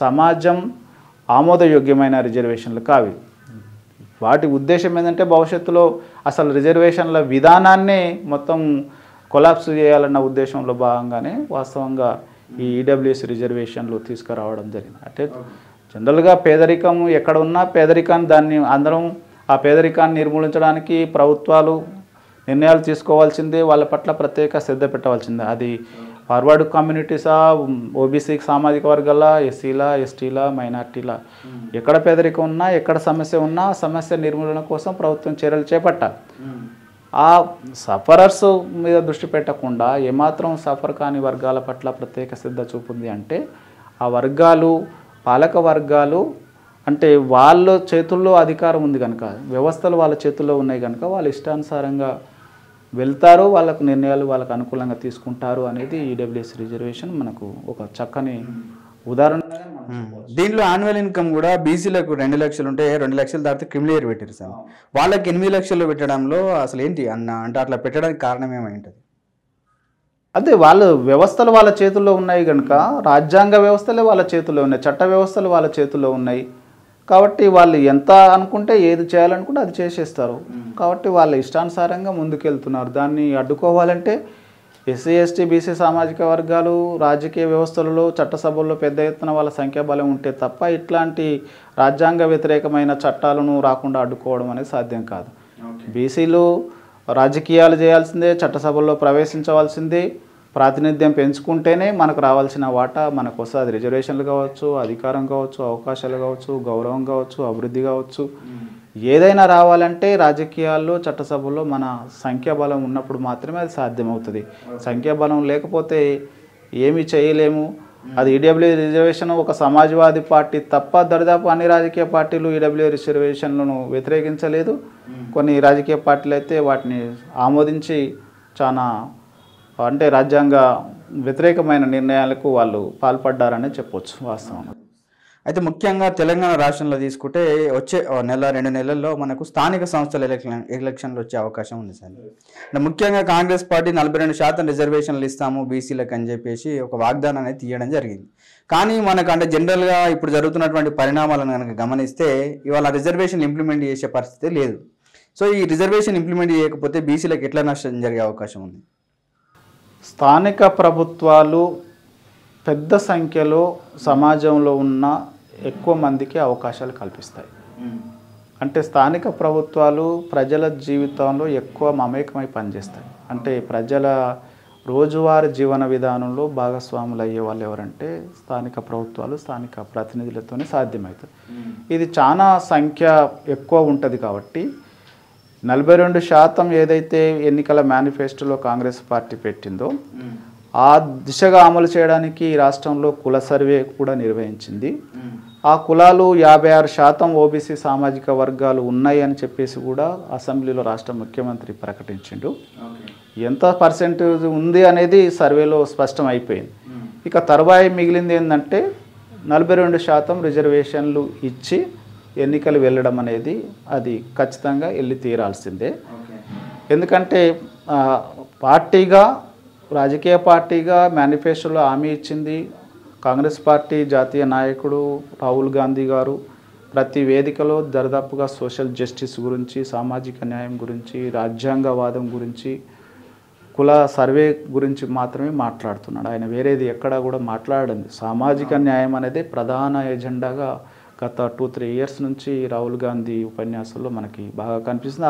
[SPEAKER 2] సమాజం ఆమోదయోగ్యమైన రిజర్వేషన్లు కావి. వాటి ఉద్దేశం ఏంటంటే భవిష్యత్తులో అసలు రిజర్వేషన్ల విధానాన్నే మొత్తం కొలాప్స్ చేయాలన్న ఉద్దేశంలో భాగంగానే వాస్తవంగా ఈ ఈడబ్ల్యూఎస్ రిజర్వేషన్లు తీసుకురావడం జరిగింది. అంటే జనరల్గా పేదరికం ఎక్కడ ఉన్నా పేదరికాన్ని దాన్ని అందరం ఆ పేదరికాన్ని నిర్మూలించడానికి ప్రభుత్వాలు నిర్ణయాలు తీసుకోవాల్సిందే, వాళ్ళ పట్ల ప్రత్యేక శ్రద్ధ పెట్టవలసిందే. అది ఫార్వర్డ్ కమ్యూనిటీసా, ఓబీసీ సామాజిక వర్గాల, ఎస్సీల, ఎస్టీల, మైనార్టీల, ఎక్కడ పేదరికం ఉన్నా, ఎక్కడ సమస్య ఉన్నా సమస్య నిర్మూలన కోసం ప్రభుత్వం చర్యలు చేపట్టాలి. ఆ సఫరర్స్ మీద దృష్టి పెట్టకుండా ఏమాత్రం సఫర్ కాని వర్గాల పట్ల ప్రత్యేక శ్రద్ధ చూపుంది అంటే ఆ వర్గాలు, పాలక వర్గాలు అంటే వాళ్ళ చేతుల్లో అధికారం ఉంది కనుక, వ్యవస్థలు వాళ్ళ చేతుల్లో ఉన్నాయి కనుక వాళ్ళు ఇష్టానుసారంగా వెళ్తారు, వాళ్ళకు నిర్ణయాలు వాళ్ళకు అనుకూలంగా తీసుకుంటారు అనేది ఈడబ్ల్యూఎస్ రిజర్వేషన్ మనకు ఒక చక్కని ఉదాహరణ.
[SPEAKER 1] దీంట్లో యాన్యువల్ ఇన్కమ్ కూడా బీసీలకు 2 లక్షలు ఉంటే 2 లక్షలు దాటితే క్రిమిలేయర్ పెట్టారు సార్. వాళ్ళకి 8 లక్షలు పెట్టడంలో అసలు ఏంటి అంటే అట్లా పెట్టడానికి కారణం ఏమైంటుంది?
[SPEAKER 2] అదే వాళ్ళ వ్యవస్థలు వాళ్ళ చేతుల్లో ఉన్నాయి కనుక, రాజ్యాంగ వ్యవస్థలే వాళ్ళ చేతుల్లో ఉన్నాయి, చట్ట వ్యవస్థలు వాళ్ళ చేతుల్లో ఉన్నాయి కాబట్టి వాళ్ళు ఎంత అనుకుంటే ఏది చేయాలనుకుంటే అది చేసేస్తారు. కాబట్టి వాళ్ళ ఇష్టానుసారంగా ముందుకెళ్తున్నారు. దాన్ని అడ్డుకోవాలంటే ఎస్సీ, ఎస్టీ, బీసీ సామాజిక వర్గాలు రాజకీయ వ్యవస్థలలో, చట్టసభల్లో పెద్ద ఎత్తున వాళ్ళ సంఖ్యాబలం ఉంటే తప్ప ఇట్లాంటి రాజ్యాంగ వ్యతిరేకమైన చట్టాలను రాకుండా అడ్డుకోవడం అనేది సాధ్యం కాదు. బీసీలు రాజకీయాలు చేయాల్సిందే, చట్టసభల్లో ప్రవేశించవలసిందే, ప్రాతినిధ్యం పెంచుకుంటేనే మనకు రావాల్సిన వాటా మనకు వస్తుంది. అది రిజర్వేషన్లు కావచ్చు, అధికారం కావచ్చు, అవకాశాలు కావచ్చు, గౌరవం కావచ్చు, అభివృద్ధి కావచ్చు, ఏదైనా రావాలంటే రాజకీయాల్లో, చట్టసభల్లో మన సంఖ్యాబలం ఉన్నప్పుడు మాత్రమే అది సాధ్యమవుతుంది. సంఖ్యాబలం లేకపోతే ఏమీ చేయలేము. అది ఈడబ్ల్యూ రిజర్వేషన్ ఒక సమాజ్వాదీ పార్టీ తప్ప దరిదాపు అన్ని రాజకీయ పార్టీలు ఈడబ్ల్యూ రిజర్వేషన్లను వ్యతిరేకించలేదు. కొన్ని రాజకీయ పార్టీలు అయితే వాటిని ఆమోదించి చాలా అంటే రాజ్యాంగ వ్యతిరేకమైన నిర్ణయాలకు వాళ్ళు పాల్పడ్డారనే చెప్పవచ్చు వాస్తవంగా.
[SPEAKER 1] అయితే ముఖ్యంగా తెలంగాణ రాష్ట్రంలో తీసుకుంటే వచ్చే 1-2 నెలల్లో మనకు స్థానిక సంస్థల ఎలక్షన్లు వచ్చే అవకాశం ఉంది సార్. అంటే ముఖ్యంగా కాంగ్రెస్ పార్టీ 42% రిజర్వేషన్లు ఇస్తాము బీసీలకు అని చెప్పేసి ఒక వాగ్దానం అనేది తీయడం జరిగింది. కానీ మనకు అంటే జనరల్గా ఇప్పుడు జరుగుతున్నటువంటి పరిణామాలను కనుక గమనిస్తే ఇవాళ రిజర్వేషన్ ఇంప్లిమెంట్ చేసే పరిస్థితి లేదు. సో ఈ రిజర్వేషన్ ఇంప్లిమెంట్ చేయకపోతే బీసీలకు ఎట్లా నష్టం జరిగే అవకాశం ఉంది?
[SPEAKER 2] స్థానిక ప్రభుత్వాలు పెద్ద సంఖ్యలో సమాజంలో ఉన్న ఎక్కువ మందికి అవకాశాలు కల్పిస్తాయి. అంటే స్థానిక ప్రభుత్వాలు ప్రజల జీవితంలో ఎక్కువ మమేకమై పనిచేస్తాయి. అంటే ప్రజల రోజువారీ జీవన విధానంలో భాగస్వాములు అయ్యే వాళ్ళు ఎవరంటే స్థానిక ప్రభుత్వాలు, స్థానిక ప్రతినిధులతోనే సాధ్యమవుతుంది. ఇది చాలా సంఖ్య ఎక్కువ ఉంటుంది కాబట్టి 42% ఏదైతే ఎన్నికల మేనిఫెస్టోలో కాంగ్రెస్ పార్టీ పెట్టిందో ఆ దిశగా అమలు చేయడానికి ఈ రాష్ట్రంలో కుల సర్వే కూడా నిర్వహించింది. ఆ కులాలు 56% ఓబీసీ సామాజిక వర్గాలు ఉన్నాయి అని చెప్పేసి కూడా అసెంబ్లీలో రాష్ట్ర ముఖ్యమంత్రి ప్రకటించిండు. ఎంత పర్సెంటేజ్ ఉంది అనేది సర్వేలో స్పష్టం అయిపోయింది. ఇక తరువాయి మిగిలింది ఏంటంటే 42% రిజర్వేషన్లు ఇచ్చి ఎన్నికలు వెళ్ళడం అనేది అది ఖచ్చితంగా వెళ్ళి తీరాల్సిందే. ఎందుకంటే పార్టీగా రాజకీయ పార్టీగా మేనిఫెస్టోలో హామీ ఇచ్చింది. కాంగ్రెస్ పార్టీ జాతీయ నాయకుడు రాహుల్ గాంధీ గారు ప్రతి వేదికలో దరిదాపుగా సోషల్ జస్టిస్ గురించి, సామాజిక న్యాయం గురించి, రాజ్యాంగవాదం గురించి, కుల సర్వే గురించి మాత్రమే మాట్లాడుతున్నాడు. ఆయన వేరేది ఎక్కడా కూడా మాట్లాడండి. సామాజిక న్యాయం అనేది ప్రధాన ఎజెండాగా గత 2-3 ఇయర్స్ నుంచి రాహుల్ గాంధీ ఉపన్యాసాల్లో మనకి బాగా కనిపిస్తుంది.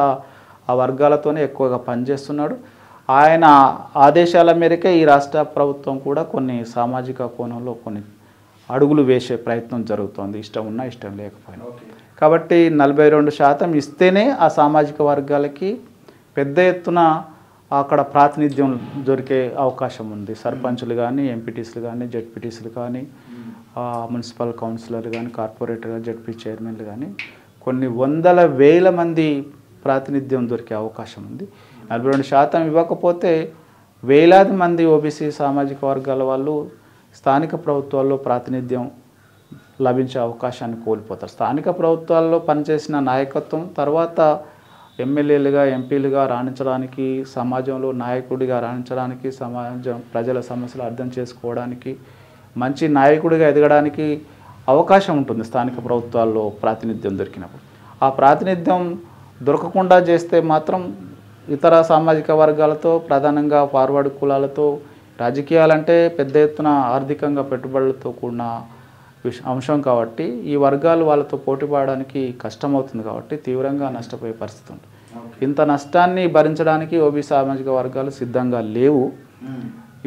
[SPEAKER 2] ఆ వర్గాలతోనే ఎక్కువగా పనిచేస్తున్నాడు. ఆయన ఆదేశాల మేరకే ఈ రాష్ట్ర ప్రభుత్వం కూడా కొన్ని సామాజిక కోణంలో కొన్ని అడుగులు వేసే ప్రయత్నం జరుగుతోంది, ఇష్టం ఉన్నా ఇష్టం లేకపోయినా. కాబట్టి 42% ఇస్తేనే ఆ సామాజిక వర్గాలకి పెద్ద ఎత్తున అక్కడ ప్రాతినిధ్యం దొరికే అవకాశం ఉంది. సర్పంచులు కానీ, ఎంపీటీసీలు కానీ, జెడ్పీటీసీలు కానీ, మున్సిపల్ కౌన్సిలర్లు కానీ, కార్పొరేటర్ జెడ్పీ చైర్మన్లు కానీ కొన్ని వందల వేల మంది ప్రాతినిధ్యం దొరికే అవకాశం ఉంది. 42% ఇవ్వకపోతే వేలాది మంది ఓబీసీ సామాజిక వర్గాల వాళ్ళు స్థానిక ప్రభుత్వాల్లో ప్రాతినిధ్యం లభించే అవకాశాన్ని కోల్పోతారు. స్థానిక ప్రభుత్వాల్లో పనిచేసిన నాయకత్వం తర్వాత ఎమ్మెల్యేలుగా, ఎంపీలుగా రాణించడానికి, సమాజంలో నాయకుడిగా రాణించడానికి, సమాజం ప్రజల సమస్యలు అర్థం చేసుకోవడానికి, మంచి నాయకుడిగా ఎదగడానికి అవకాశం ఉంటుంది స్థానిక ప్రభుత్వాల్లో ప్రాతినిధ్యం దొరికినప్పుడు. ఆ ప్రాతినిధ్యం దొరకకుండా చేస్తే మాత్రం ఇతర సామాజిక వర్గాలతో, ప్రధానంగా ఫార్వర్డ్ కులాలతో రాజకీయాలంటే పెద్ద ఎత్తున ఆర్థికంగా పెట్టుబడులతో కూడిన అంశం కాబట్టి ఈ వర్గాలు వాళ్ళతో పోటీ పడడానికి కష్టమవుతుంది. కాబట్టి తీవ్రంగా నష్టపోయే పరిస్థితి ఉంది. ఇంత నష్టాన్ని భరించడానికి ఓబీసీ సామాజిక వర్గాలు సిద్ధంగా లేవు.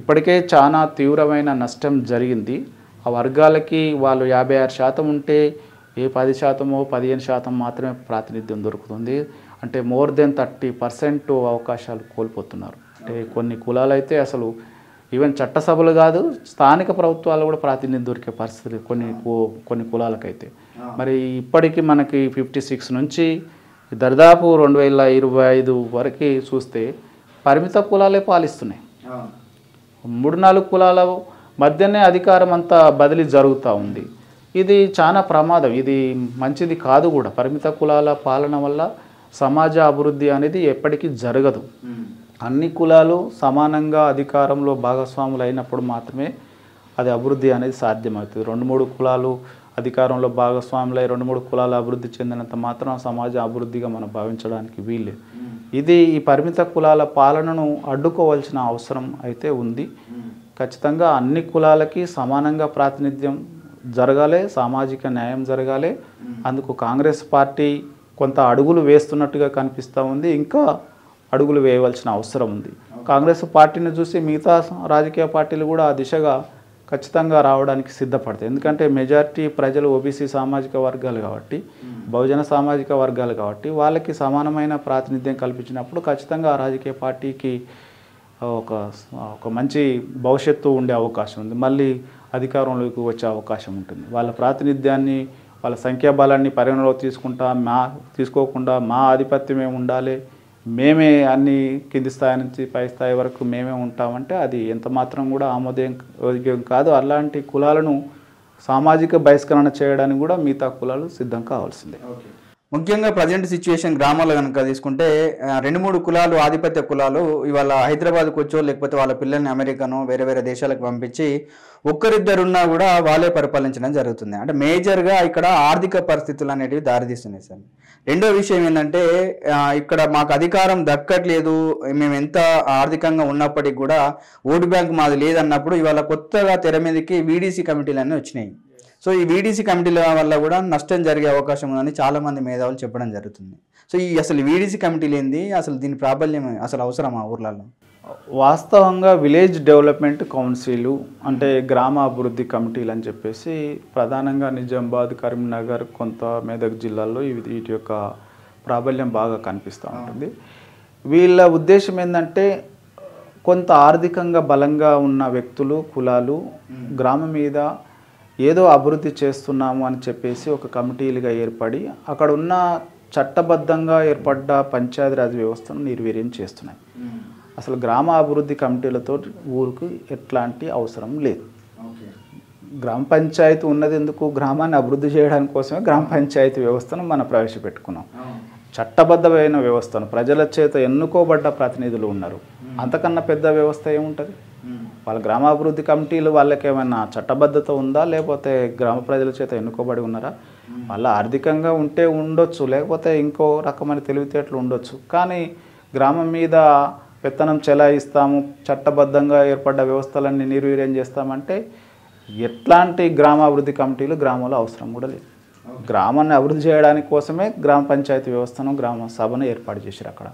[SPEAKER 2] ఇప్పటికే చాలా తీవ్రమైన నష్టం జరిగింది. ఆ వర్గాలకి వాళ్ళు 56% ఉంటే 10%, 15% మాత్రమే ప్రాతినిధ్యం దొరుకుతుంది. అంటే మోర్ దెన్ 30% అవకాశాలు కోల్పోతున్నారు. అంటే కొన్ని కులాలు అయితే అసలు ఈవెన్ చట్టసభలు కాదు, స్థానిక ప్రభుత్వాలు కూడా ప్రాతినిధ్యం దొరికే పరిస్థితి కొన్ని కులాలకైతే. మరి ఇప్పటికీ మనకి 56 నుంచి దరిదాపు 2025 వరకు చూస్తే పరిమిత కులాలే పాలిస్తున్నాయి. 3-4 కులాల మధ్యనే అధికారం అంతా బదిలీ జరుగుతూ ఉంది. ఇది చాలా ప్రమాదం, ఇది మంచిది కాదు కూడా. పరిమిత కులాల పాలన వల్ల సమాజ అభివృద్ధి అనేది ఎప్పటికీ జరగదు. అన్ని కులాలు సమానంగా అధికారంలో భాగస్వాములు అయినప్పుడు మాత్రమే అది అభివృద్ధి అనేది సాధ్యమవుతుంది. 2-3 కులాలు అధికారంలో భాగస్వాములై 2-3 కులాలు అభివృద్ధి చెందినంత మాత్రం సమాజ అభివృద్ధిగా మనం భావించడానికి వీలే. ఇది ఈ పరిమిత కులాల పాలనను అడ్డుకోవాల్సిన అవసరం అయితే ఉంది. ఖచ్చితంగా అన్ని కులాలకి సమానంగా ప్రాతినిధ్యం జరగాలి, సామాజిక న్యాయం జరగాలి. అందుకు కాంగ్రెస్ పార్టీ కొంత అడుగులు వేస్తున్నట్టుగా కనిపిస్తూ ఉంది. ఇంకా అడుగులు వేయవలసిన అవసరం ఉంది. కాంగ్రెస్ పార్టీని చూసి మిగతా రాజకీయ పార్టీలు కూడా ఆ దిశగా ఖచ్చితంగా రావడానికి సిద్ధపడతాయి. ఎందుకంటే మెజారిటీ ప్రజలు ఓబీసీ సామాజిక వర్గాలు కాబట్టి, బహుజన సామాజిక వర్గాలు కాబట్టి వాళ్ళకి సమానమైన ప్రాతినిధ్యం కల్పించినప్పుడు ఖచ్చితంగా ఆ రాజకీయ పార్టీకి ఒక మంచి భవిష్యత్తు ఉండే అవకాశం ఉంది. మళ్ళీ అధికారంలోకి వచ్చే అవకాశం ఉంటుంది. వాళ్ళ ప్రాతినిధ్యాన్ని, వాళ్ళ సంఖ్యాబలాన్ని పరిగణలోకి తీసుకోకుండా మా ఆధిపత్యమే ఉండాలి, మేమే అన్ని కింది స్థాయి నుంచి పై స్థాయి వరకు మేమే ఉంటామంటే అది ఎంత మాత్రం కూడా ఆమోదయోగ్యం కాదు. అలాంటి కులాలను సామాజిక బహిష్కరణ చేయడానికి కూడా మిగతా కులాలు సిద్ధం కావాల్సిందే.
[SPEAKER 1] ముఖ్యంగా ప్రజెంట్ సిచ్యువేషన్ గ్రామాల్లో కనుక తీసుకుంటే 2-3 కులాలు, ఆధిపత్య కులాలు ఇవాళ హైదరాబాద్కు వచ్చో లేకపోతే వాళ్ళ పిల్లల్ని అమెరికానో వేరే వేరే దేశాలకు పంపించి ఒక్కరిద్దరున్నా కూడా వాళ్ళే పరిపాలించడం జరుగుతుంది. అంటే మేజర్గా ఇక్కడ ఆర్థిక పరిస్థితులు అనేటివి దారితీస్తున్నాయి సార్. రెండో విషయం ఏంటంటే ఇక్కడ మాకు అధికారం దక్కట్లేదు, మేము ఎంత ఆర్థికంగా ఉన్నప్పటికీ కూడా ఓటు బ్యాంక్ మాది లేదన్నప్పుడు ఇవాళ కొత్తగా తెర మీదకి వీడీసీ కమిటీలు అన్నీ వచ్చినాయి. సో ఈ వీడీసీ కమిటీల వల్ల కూడా నష్టం జరిగే అవకాశం ఉందని చాలామంది మేధావులు చెప్పడం జరుగుతుంది. సో అసలు వీడీసీ కమిటీలు ఏంది, అసలు దీని ప్రాబల్యం అసలు అవసరమా ఊర్లలో?
[SPEAKER 2] వాస్తవంగా విలేజ్ డెవలప్మెంట్ కౌన్సిల్ అంటే గ్రామ అభివృద్ధి కమిటీలు అని చెప్పేసి ప్రధానంగా నిజామాబాద్, కరీంనగర్, కొంత మెదక్ జిల్లాల్లో వీటి యొక్క ప్రాబల్యం బాగా కనిపిస్తూ ఉంటుంది. వీళ్ళ ఉద్దేశం ఏంటంటే కొంత ఆర్థికంగా బలంగా ఉన్న వ్యక్తులు, కులాలు గ్రామం మీద ఏదో అభివృద్ధి చేస్తున్నాము అని చెప్పేసి ఒక కమిటీలుగా ఏర్పడి అక్కడ ఉన్న చట్టబద్ధంగా ఏర్పడ్డ పంచాయతీరాజ్ వ్యవస్థను నిర్వీర్యం చేస్తున్నాయి. అసలు గ్రామ అభివృద్ధి కమిటీలతో ఊరికి ఎట్లాంటి అవసరం లేదు. గ్రామ పంచాయతీ ఉన్నది ఎందుకు? గ్రామాన్ని అభివృద్ధి చేయడానికి కోసమే గ్రామ పంచాయతీ వ్యవస్థను మనం ప్రవేశపెట్టుకున్నాం. చట్టబద్ధమైన వ్యవస్థను, ప్రజల చేత ఎన్నుకోబడ్డ ప్రతినిధులు ఉన్నారు, అంతకన్నా పెద్ద వ్యవస్థ ఏముంటుంది? వాళ్ళ గ్రామాభివృద్ధి కమిటీలు వాళ్ళకి ఏమైనా చట్టబద్ధత ఉందా, లేకపోతే గ్రామ ప్రజల చేత ఎన్నుకోబడి ఉన్నారా? వాళ్ళ ఆర్థికంగా ఉంటే ఉండొచ్చు, లేకపోతే ఇంకో రకమైన తెలివితేటలు ఉండొచ్చు. కానీ గ్రామం మీద పెత్తనం చెలాయిస్తాము, చట్టబద్ధంగా ఏర్పడ్డ వ్యవస్థలన్నీ నిర్వీర్యం చేస్తామంటే ఎట్లాంటి గ్రామాభివృద్ధి కమిటీలు గ్రామంలో అవసరం కూడా లేదు. గ్రామాన్ని అభివృద్ధి చేయడానికి కోసమే గ్రామ పంచాయతీ వ్యవస్థను, గ్రామ సభను ఏర్పాటు చేశారు అక్కడ.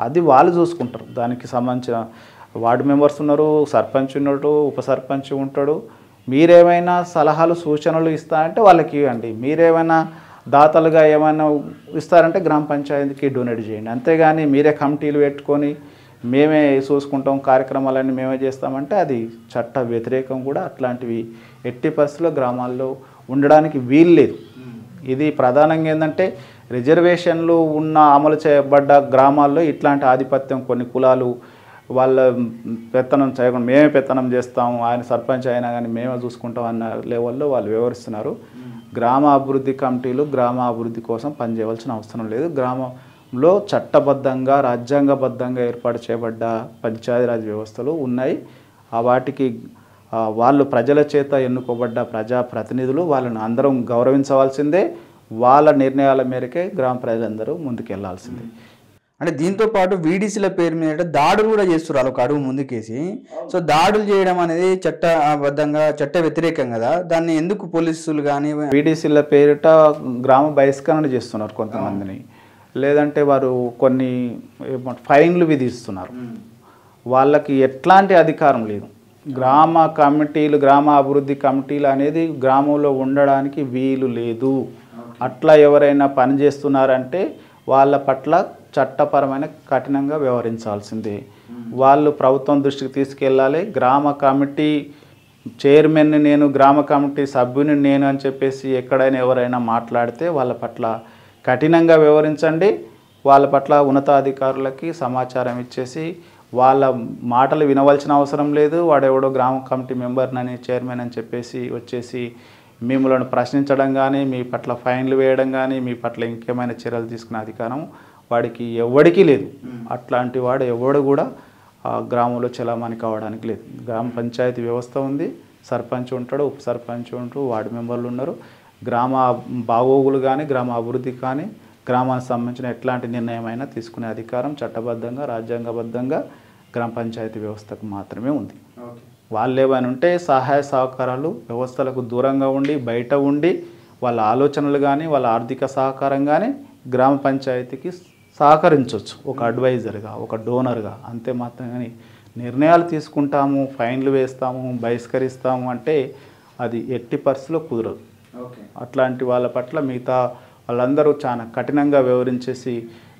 [SPEAKER 2] అది వాళ్ళు చూసుకుంటారు. దానికి సంబంధించిన వార్డు మెంబర్స్ ఉన్నారు, సర్పంచ్ ఉన్నాడు, ఉప సర్పంచ్ ఉంటాడు. మీరేమైనా సలహాలు సూచనలు ఇస్తారంటే వాళ్ళకి ఇవ్వండి. మీరేమైనా దాతలుగా ఏమైనా ఇస్తారంటే గ్రామ పంచాయతీకి డొనేట్ చేయండి. అంతేగాని మీరే కమిటీలు పెట్టుకొని మేమే చూసుకుంటాం, కార్యక్రమాలన్నీ మేమే చేస్తామంటే అది చట్ట వ్యతిరేకం కూడా. అట్లాంటివి ఎట్టి పరిస్థితుల్లో గ్రామాల్లో ఉండడానికి వీలు లేదు. ఇది ప్రధానంగా ఏంటంటే రిజర్వేషన్లు ఉన్న అమలు చేయబడ్డ గ్రామాల్లో ఇట్లాంటి ఆధిపత్యం, కొన్ని కులాలు వాళ్ళ పెత్తనం చేయకుండా మేమే పెత్తనం చేస్తాము, ఆయన సర్పంచ్ అయినా కానీ మేమే చూసుకుంటాం అన్న లెవెల్లో వాళ్ళు వివరిస్తున్నారు. గ్రామ అభివృద్ధి కమిటీలు గ్రామ అభివృద్ధి కోసం పనిచేయవలసిన అవసరం లేదు. గ్రామంలో చట్టబద్ధంగా, రాజ్యాంగబద్ధంగా ఏర్పాటు చేయబడ్డ పంచాయతీరాజ్ వ్యవస్థలు ఉన్నాయి. వాటికి వాళ్ళు ప్రజల చేత ఎన్నుకోబడ్డ ప్రజాప్రతినిధులు, వాళ్ళని అందరం గౌరవించవలసిందే. వాళ్ళ నిర్ణయాల మేరకే గ్రామ ప్రజలందరూ ముందుకెళ్లాల్సిందే.
[SPEAKER 1] అంటే దీంతో పాటు వీడీసీల పేరు మీద దాడులు కూడా చేస్తున్నారు, ఒక అడుగు ముందుకేసి. సో దాడులు చేయడం అనేది చట్టబద్ధంగా, చట్ట వ్యతిరేకం కదా. దాన్ని ఎందుకు పోలీసులు కానీ
[SPEAKER 2] వీడీసీల పేరిట గ్రామ బహిష్కరణ చేస్తున్నారు కొంతమందిని, లేదంటే వారు కొన్ని ఫైన్లు విధిస్తున్నారు. వాళ్ళకి ఎట్లాంటి అధికారం లేదు. గ్రామ కమిటీలు, గ్రామ అభివృద్ధి కమిటీలు అనేది గ్రామంలో ఉండడానికి వీలు లేదు. అట్లా ఎవరైనా పని చేస్తున్నారంటే వాళ్ళ పట్ల చట్టపరమైన కఠినంగా వ్యవహరించాల్సిందే. వాళ్ళు ప్రభుత్వం దృష్టికి తీసుకెళ్ళాలి. గ్రామ కమిటీ చైర్మన్ని నేను, గ్రామ కమిటీ సభ్యుని నేను అని చెప్పేసి ఎక్కడైనా ఎవరైనా మాట్లాడితే వాళ్ళ పట్ల కఠినంగా వ్యవహరించండి. వాళ్ళ పట్ల ఉన్నతాధికారులకి సమాచారం ఇచ్చేసి వాళ్ళ మాటలు వినవలసిన అవసరం లేదు. వాడెవడో గ్రామ కమిటీ మెంబర్నని, చైర్మన్ అని చెప్పేసి వచ్చేసి మిమ్మల్ని ప్రశ్నించడం కానీ, మీ పట్ల ఫైన్లు వేయడం కానీ, మీ పట్ల ఇంకేమైనా చర్యలు తీసుకునే అధికారం వాడికి ఎవడికి లేదు. అట్లాంటి వాడు ఎవడు కూడా గ్రామంలో చలామణి కావడానికి లేదు. గ్రామ పంచాయతీ వ్యవస్థ ఉంది, సర్పంచ్ ఉంటాడు, ఉప సర్పంచ్ ఉంటాడు, వార్డు మెంబర్లు ఉన్నారు. గ్రామ బాగోగులు కానీ, గ్రామ అభివృద్ధి కానీ, గ్రామానికి సంబంధించిన ఎట్లాంటి నిర్ణయం అయినా తీసుకునే అధికారం చట్టబద్ధంగా, రాజ్యాంగబద్ధంగా గ్రామ పంచాయతీ వ్యవస్థకు మాత్రమే ఉంది. వాళ్ళు ఏమైనా ఉంటే సహాయ సహకారాలు వ్యవస్థలకు దూరంగా ఉండి, బయట ఉండి, వాళ్ళ ఆలోచనలు కానీ, వాళ్ళ ఆర్థిక సహకారం కానీ గ్రామ పంచాయతీకి సహకరించవచ్చు, ఒక అడ్వైజర్గా, ఒక డోనర్గా. అంతే మాత్రం కానీ నిర్ణయాలు తీసుకుంటాము, ఫైన్లు వేస్తాము, బహిష్కరిస్తాము అంటే అది ఎట్టి పరిస్థితిలో కుదరదు. అట్లాంటి వాళ్ళ పట్ల మిగతా వాళ్ళందరూ చాలా కఠినంగా వ్యవహరించేసి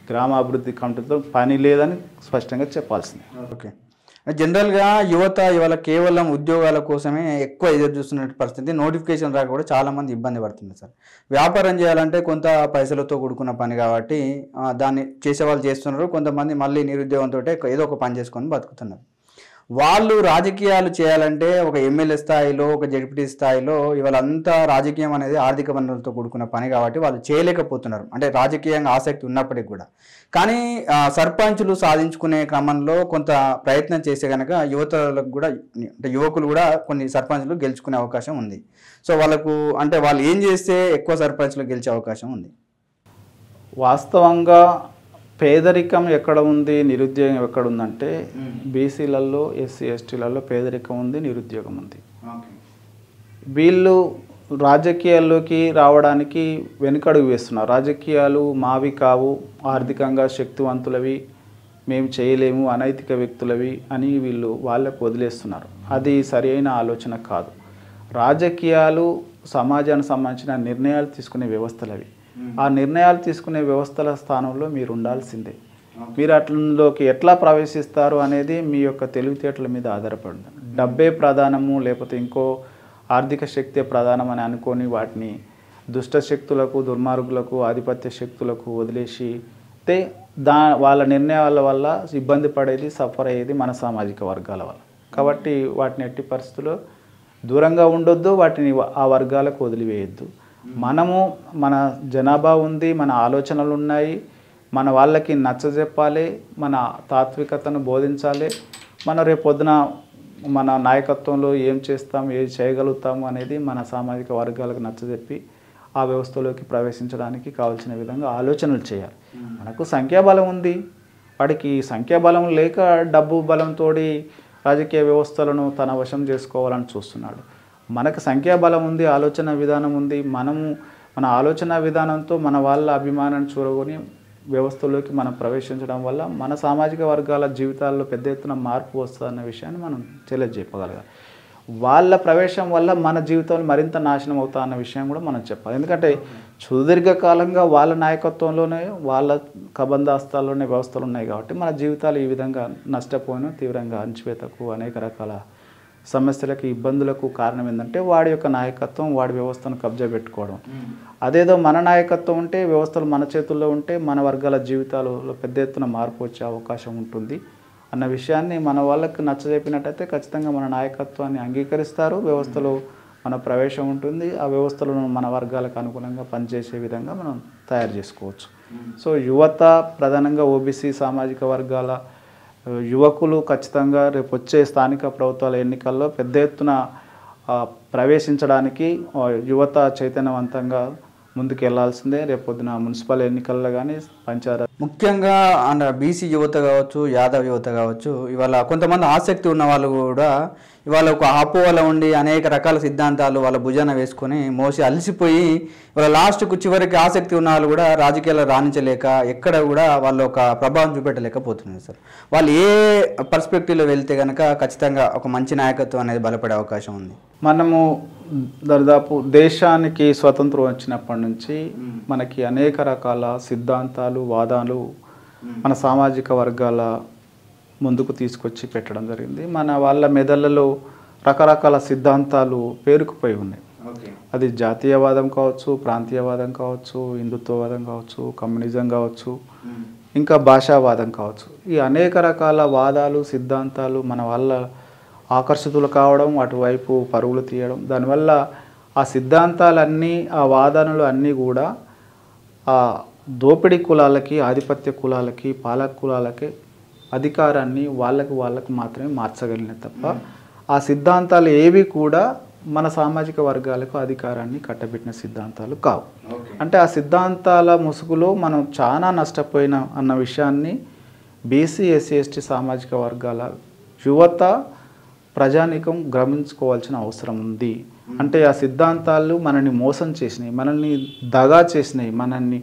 [SPEAKER 2] గ్రామాభివృద్ధి కమిటీతో పని లేదని స్పష్టంగా చెప్పాల్సింది.
[SPEAKER 1] ఓకే. జనరల్గా యువత ఇవాళ కేవలం ఉద్యోగాల కోసమే ఎక్కువ ఎదురు చూస్తున్న పరిస్థితి. నోటిఫికేషన్ రాక కూడా చాలామంది ఇబ్బంది పడుతున్నారు సార్. వ్యాపారం చేయాలంటే కొంత పైసలతో కూడుకున్న పని కాబట్టి దాన్ని చేసేవాళ్ళు చేస్తున్నారు. కొంతమంది మళ్ళీ నిరుద్యోగంతో ఏదో ఒక పని చేసుకొని బతుకుతున్నారు. వాళ్ళు రాజకీయాలు చేయాలంటే ఒక ఎమ్మెల్యే స్థాయిలో, ఒక జడ్పీటీ స్థాయిలో ఇవాళ అంతా రాజకీయం అనేది ఆర్థిక వనరులతో కూడుకున్న పని కాబట్టి వాళ్ళు చేయలేకపోతున్నారు. అంటే రాజకీయంగా ఆసక్తి ఉన్నప్పటికీ కూడా. కానీ సర్పంచులు సాధించుకునే క్రమంలో కొంత ప్రయత్నం చేస్తే కనుక యువతలకు కూడా, అంటే యువకులు కూడా కొన్ని సర్పంచులు గెలుచుకునే అవకాశం ఉంది. సో వాళ్ళకు అంటే వాళ్ళు ఏం చేస్తే ఎక్కువ సర్పంచులు గెలిచే అవకాశం ఉంది?
[SPEAKER 2] వాస్తవంగా పేదరికం ఎక్కడ ఉంది, నిరుద్యోగం ఎక్కడ ఉందంటే బీసీలలో, ఎస్సీ ఎస్టీలలో పేదరికం ఉంది, నిరుద్యోగం ఉంది. వీళ్ళు రాజకీయాల్లోకి రావడానికి వెనుకడుగు వేస్తున్నారు. రాజకీయాలు మావి కావు, ఆర్థికంగా శక్తివంతులవి, మేము చేయలేము, అనైతిక వ్యక్తులవి అని వీళ్ళు వాళ్ళకు వదిలేస్తున్నారు. అది సరైన ఆలోచన కాదు. రాజకీయాలు సమాజానికి సంబంధించిన నిర్ణయాలు తీసుకునే వ్యవస్థలవి. ఆ నిర్ణయాలు తీసుకునే వ్యవస్థల స్థానంలో మీరు ఉండాల్సిందే. మీరు అట్లలోకి ఎట్లా ప్రవేశిస్తారు అనేది మీ యొక్క తెలివితేటల మీద ఆధారపడింది. డబ్బే ప్రధానము, లేకపోతే ఇంకో ఆర్థిక శక్తే ప్రధానం అని అనుకొని వాటిని దుష్ట శక్తులకు, దుర్మార్గులకు, ఆధిపత్య శక్తులకు వదిలేసి వాళ్ళ నిర్ణయాల వల్ల ఇబ్బంది పడేది, సఫర్ అయ్యేది మన సామాజిక వర్గాల వల్ల. కాబట్టి వాటిని ఎట్టి పరిస్థితుల్లో దూరంగా ఉండొద్దు, వాటిని ఆ వర్గాలకు వదిలివేయద్దు. మనము, మన జనాభా ఉంది, మన ఆలోచనలు ఉన్నాయి, మన వాళ్ళకి నచ్చజెప్పాలి, మన తాత్వికతను బోధించాలి. మన రేపొద్దున మన నాయకత్వంలో ఏం చేస్తాం, ఏం చేయగలుగుతాము అనేది మన సామాజిక వర్గాలకు నచ్చజెప్పి ఆ వ్యవస్థలోకి ప్రవేశించడానికి కావాల్సిన విధంగా ఆలోచనలు చేయాలి. మనకు సంఖ్యాబలం ఉంది, వాడికి సంఖ్యాబలం లేక డబ్బు బలంతో రాజకీయ వ్యవస్థలను తన వశం చేసుకోవాలని చూస్తున్నాడు. మనకు సంఖ్యాబలం ఉంది, ఆలోచన విధానం ఉంది. మన ఆలోచన విధానంతో మన వాళ్ళ అభిమానాన్ని చూరగొని వ్యవస్థలోకి మనం ప్రవేశించడం వల్ల మన సామాజిక వర్గాల జీవితాల్లో పెద్ద ఎత్తున మార్పు వస్తుందన్న విషయాన్ని మనం తెలియజేయగలగాలి. వాళ్ళ ప్రవేశం వల్ల మన జీవితాలు మరింత నాశనం అవుతా అన్న విషయం కూడా మనం చెప్పాలి. ఎందుకంటే సుదీర్ఘకాలంగా వాళ్ళ నాయకత్వంలోనే వాళ్ళ కబంధాస్తాల్లోనే వ్యవస్థలు ఉన్నాయి కాబట్టి మన జీవితాలు ఈ విధంగా నష్టపోయిన తీవ్రంగా అణచివేతకు అనేక రకాల సమస్యలకు ఇబ్బందులకు కారణం ఏంటంటే వాడి యొక్క నాయకత్వం, వాడి వ్యవస్థను కబ్జా పెట్టుకోవడం. అదేదో మన నాయకత్వం ఉంటే, వ్యవస్థలు మన చేతుల్లో ఉంటే మన వర్గాల జీవితాలలో పెద్ద ఎత్తున మార్పు వచ్చే అవకాశం ఉంటుంది అన్న విషయాన్ని మన వాళ్ళకి నచ్చజెప్పినట్టయితే ఖచ్చితంగా మన నాయకత్వాన్ని అంగీకరిస్తారు. వ్యవస్థలో మన ప్రవేశం ఉంటుంది. ఆ వ్యవస్థలను మన వర్గాలకు అనుగుణంగా పనిచేసే విధంగా మనం తయారు చేసుకోవచ్చు. సో యువత, ప్రధానంగా ఓబీసీ సామాజిక వర్గాల యువకులు ఖచ్చితంగా రేపు వచ్చే స్థానిక ప్రభుత్వాల ఎన్నికల్లో పెద్ద ఎత్తున ప్రవేశించడానికి యువత చైతన్యవంతంగా ముందుకు వెళ్లాల్సిందే. రేపొద్దున మున్సిపల్ ఎన్నికల్లో కానీ పంచాయతీ
[SPEAKER 1] ముఖ్యంగా బీసీ యువత కావచ్చు, యాదవ్ యువత కావచ్చు, ఇవాళ కొంతమంది ఆసక్తి ఉన్న వాళ్ళు కూడా ఇవాళ ఒక అపోహలో ఉండి అనేక రకాల సిద్ధాంతాలు వాళ్ళ భుజాన వేసుకొని మోసి అలసిపోయి ఇవాళ లాస్ట్కు చివరికి ఆసక్తి ఉన్న వాళ్ళు కూడా రాజకీయాల్లో రాణించలేక ఎక్కడ కూడా వాళ్ళు ఒక ప్రభావం చూపెట్టలేకపోతున్నారు సార్. వాళ్ళు ఏ పర్స్పెక్టివ్లో వెళ్తే కనుక ఖచ్చితంగా ఒక మంచి నాయకత్వం అనేది బలపడే అవకాశం ఉంది.
[SPEAKER 2] మనము దాదాపు దేశానికి స్వతంత్రం వచ్చినప్పటి నుంచి మనకి అనేక రకాల సిద్ధాంతాలు, వాదాలు మన సామాజిక వర్గాల ముందుకు తీసుకొచ్చి పెట్టడం జరిగింది. మన వాళ్ళ మెదళ్ళలో రకరకాల సిద్ధాంతాలు పేరుకుపోయి ఉన్నాయి. అది జాతీయవాదం కావచ్చు, ప్రాంతీయవాదం కావచ్చు, హిందుత్వవాదం కావచ్చు, కమ్యూనిజం కావచ్చు, ఇంకా భాషావాదం కావచ్చు. ఈ అనేక రకాల వాదాలు, సిద్ధాంతాలు మన వాళ్ళ ఆకర్షితులు కావడం, అటువైపు పరుగులు తీయడం, దానివల్ల ఆ సిద్ధాంతాలన్నీ, ఆ వాదనలు అన్నీ కూడా ఆ దోపిడీ కులాలకి, ఆధిపత్య కులాలకి, పాలక కులాలకి అధికారాన్ని వాళ్ళకు మాత్రమే మార్చగలిగినాయి తప్ప ఆ సిద్ధాంతాలు ఏవి కూడా మన సామాజిక వర్గాలకు అధికారాన్ని కట్టబెట్టిన సిద్ధాంతాలు కావు. అంటే ఆ సిద్ధాంతాల ముసుగులో మనం చాలా నష్టపోయిన అన్న విషయాన్ని బీసీ, ఎస్సీ, ఎస్టీ సామాజిక వర్గాల యువత, ప్రజానీకం గమనించుకోవాల్సిన అవసరం ఉంది. అంటే ఆ సిద్ధాంతాలు మనల్ని మోసం చేసినాయి, మనల్ని దగా చేసినాయి, మనల్ని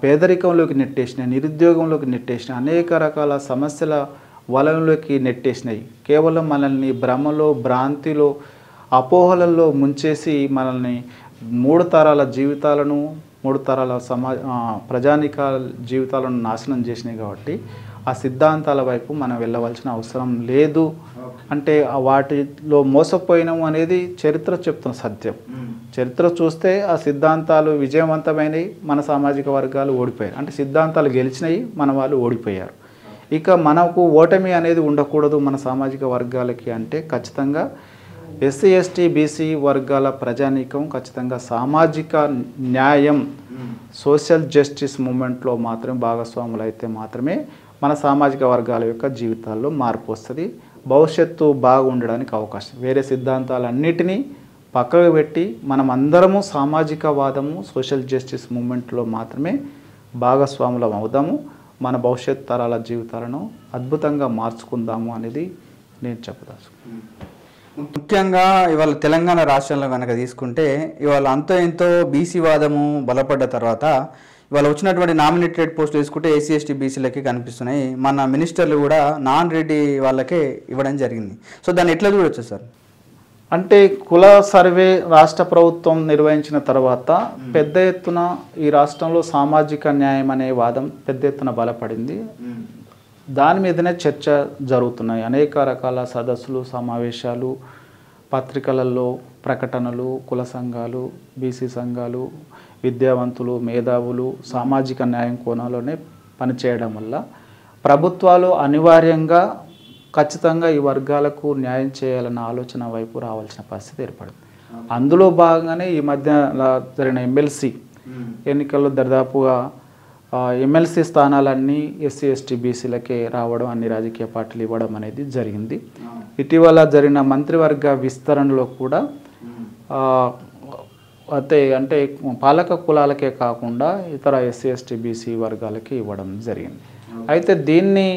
[SPEAKER 2] పేదరికంలోకి నెట్టేసినాయి, నిరుద్యోగంలోకి నెట్టేసినాయి, అనేక రకాల సమస్యల వలయంలోకి నెట్టేసినాయి. కేవలం మనల్ని భ్రమలో, భ్రాంతిలో, అపోహలలో ముంచేసి మనల్ని 3 తరాల జీవితాలను, 3 తరాల ప్రజానీక జీవితాలను నాశనం చేసినాయి. కాబట్టి ఆ సిద్ధాంతాల వైపు మనం వెళ్ళవలసిన అవసరం లేదు. అంటే వాటిలో మోసపోయినాము అనేది చరిత్ర చెప్తున్న సత్యం. చరిత్ర చూస్తే ఆ సిద్ధాంతాలు విజయవంతమైనవి, మన సామాజిక వర్గాలు ఓడిపోయారు. అంటే సిద్ధాంతాలు గెలిచినాయి, మన వాళ్ళు ఓడిపోయారు. ఇక మనకు ఓటమి అనేది ఉండకూడదు మన సామాజిక వర్గాలకి అంటే ఖచ్చితంగా ఎస్సీ, ఎస్టీ, బీసీ వర్గాల ప్రజానీకం ఖచ్చితంగా సామాజిక న్యాయం, సోషల్ జస్టిస్ మూమెంట్లో మాత్రమే భాగస్వాములు అయితే మాత్రమే మన సామాజిక వర్గాల యొక్క జీవితాల్లో మార్పు వస్తుంది, భవిష్యత్తు బాగుండడానికి అవకాశం. వేరే సిద్ధాంతాలన్నిటినీ పక్కకు పెట్టి మనం అందరము సామాజికవాదము, సోషల్ జస్టిస్ మూమెంట్లో మాత్రమే భాగస్వాములం అవుదాము, మన భవిష్యత్ తరాల జీవితాలను అద్భుతంగా మార్చుకుందాము అనేది నేను చెప్పదలుచుకున్నాను.
[SPEAKER 1] ముఖ్యంగా ఇవాళ తెలంగాణ రాష్ట్రంలో కనుక తీసుకుంటే ఇవాళ అంతో ఎంతో బీసీ వాదము బలపడ్డ తర్వాత ఇవాళ వచ్చినటువంటి నామినేటెడ్ పోస్టులు తీసుకుంటే ఎస్సీ, ఎస్టీ, బీసీలకి కనిపిస్తున్నాయి. మన మినిస్టర్లు కూడా నాన్ రెడ్డి వాళ్ళకే ఇవ్వడం జరిగింది. సో దాన్ని ఎట్లా చూడొచ్చు సార్?
[SPEAKER 2] అంటే కుల సర్వే రాష్ట్ర ప్రభుత్వం నిర్వహించిన తర్వాత పెద్ద ఎత్తున ఈ రాష్ట్రంలో సామాజిక న్యాయం అనే వాదం పెద్ద ఎత్తున బలపడింది. దాని మీదనే చర్చ జరుగుతున్నాయి. అనేక రకాల సదస్సులు, సమావేశాలు, పత్రికలలో ప్రకటనలు, కుల సంఘాలు, బీసీ సంఘాలు, విద్యావంతులు, మేధావులు సామాజిక న్యాయం కోణంలోనే పనిచేయడం వల్ల ప్రభుత్వాలు అనివార్యంగా ఖచ్చితంగా ఈ వర్గాలకు న్యాయం చేయాలన్న ఆలోచన వైపు రావాల్సిన పరిస్థితి ఏర్పడింది. అందులో భాగంగానే ఈ మధ్య జరిగిన ఎమ్మెల్సీ ఎన్నికల్లో దాదాపుగా ఎమ్మెల్సీ స్థానాలన్నీ ఎస్సీ ఎస్టీ బీసీలకే రావడం, అన్ని రాజకీయ పార్టీలు ఇవ్వడం అనేది జరిగింది. ఇటీవల జరిగిన మంత్రివర్గ విస్తరణలో కూడా అంటే పాలక కులాలకే కాకుండా ఇతర ఎస్సీ ఎస్టీ బీసీ వర్గాలకి ఇవ్వడం జరిగింది. అయితే దీన్ని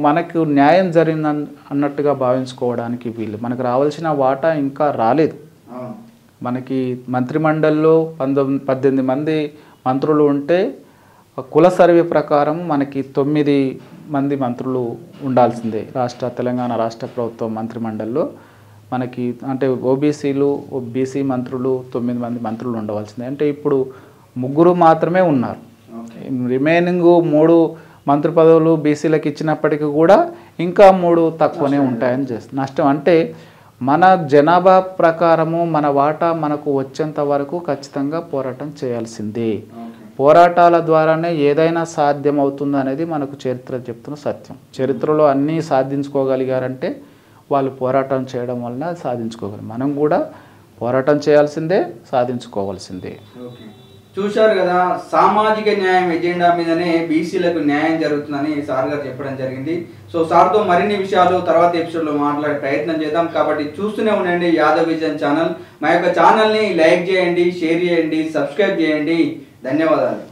[SPEAKER 2] మనకు న్యాయం జరిగింది అన్నట్టుగా భావించుకోవడానికి వీళ్ళు, మనకు రావాల్సిన వాటా ఇంకా రాలేదు. మనకి మంత్రిమండలిలో 18 మంది మంత్రులు ఉంటే కుల సర్వే ప్రకారం మనకి 9 మంది మంత్రులు ఉండాల్సిందే. తెలంగాణ రాష్ట్ర ప్రభుత్వం మంత్రిమండలిలో మనకి అంటే ఓబీసీలు బీసీ మంత్రులు 9 మంది మంత్రులు ఉండవలసిందే. అంటే ఇప్పుడు 3 మాత్రమే ఉన్నారు. రిమైనింగ్ 3 మంత్రి పదవులు బీసీలకు ఇచ్చినప్పటికీ కూడా ఇంకా 3 తక్కువనే ఉంటాయని చేస్తుంది. నష్టం అంటే మన జనాభా ప్రకారము మన వాటా మనకు వచ్చేంత వరకు ఖచ్చితంగా పోరాటం చేయాల్సిందే. పోరాటాల ద్వారానే ఏదైనా సాధ్యమవుతుంది అనేది మనకు చరిత్ర చెప్తున్న సత్యం. చరిత్రలో అన్నీ సాధించుకోగలిగారంటే వాళ్ళు పోరాటం చేయడం వలన సాధించుకోగలరు. మనం కూడా పోరాటం చేయాల్సిందే, సాధించుకోవాల్సిందే.
[SPEAKER 1] చూశారు కదా, సామాజిక న్యాయం ఎజెండా మీదనే బీసీలకు న్యాయం జరుగుతుందని సార్ గారు చెప్పడం జరిగింది. సో సార్తో మరిన్ని విషయాలు తర్వాత ఎపిసోడ్లో మాట్లాడే ప్రయత్నం చేద్దాం. కాబట్టి చూస్తూనే ఉండండి యాదవ్ విజన్ ఛానల్. మా యొక్క ఛానల్ని లైక్ చేయండి, షేర్ చేయండి, సబ్స్క్రైబ్ చేయండి. ధన్యవాదాలు.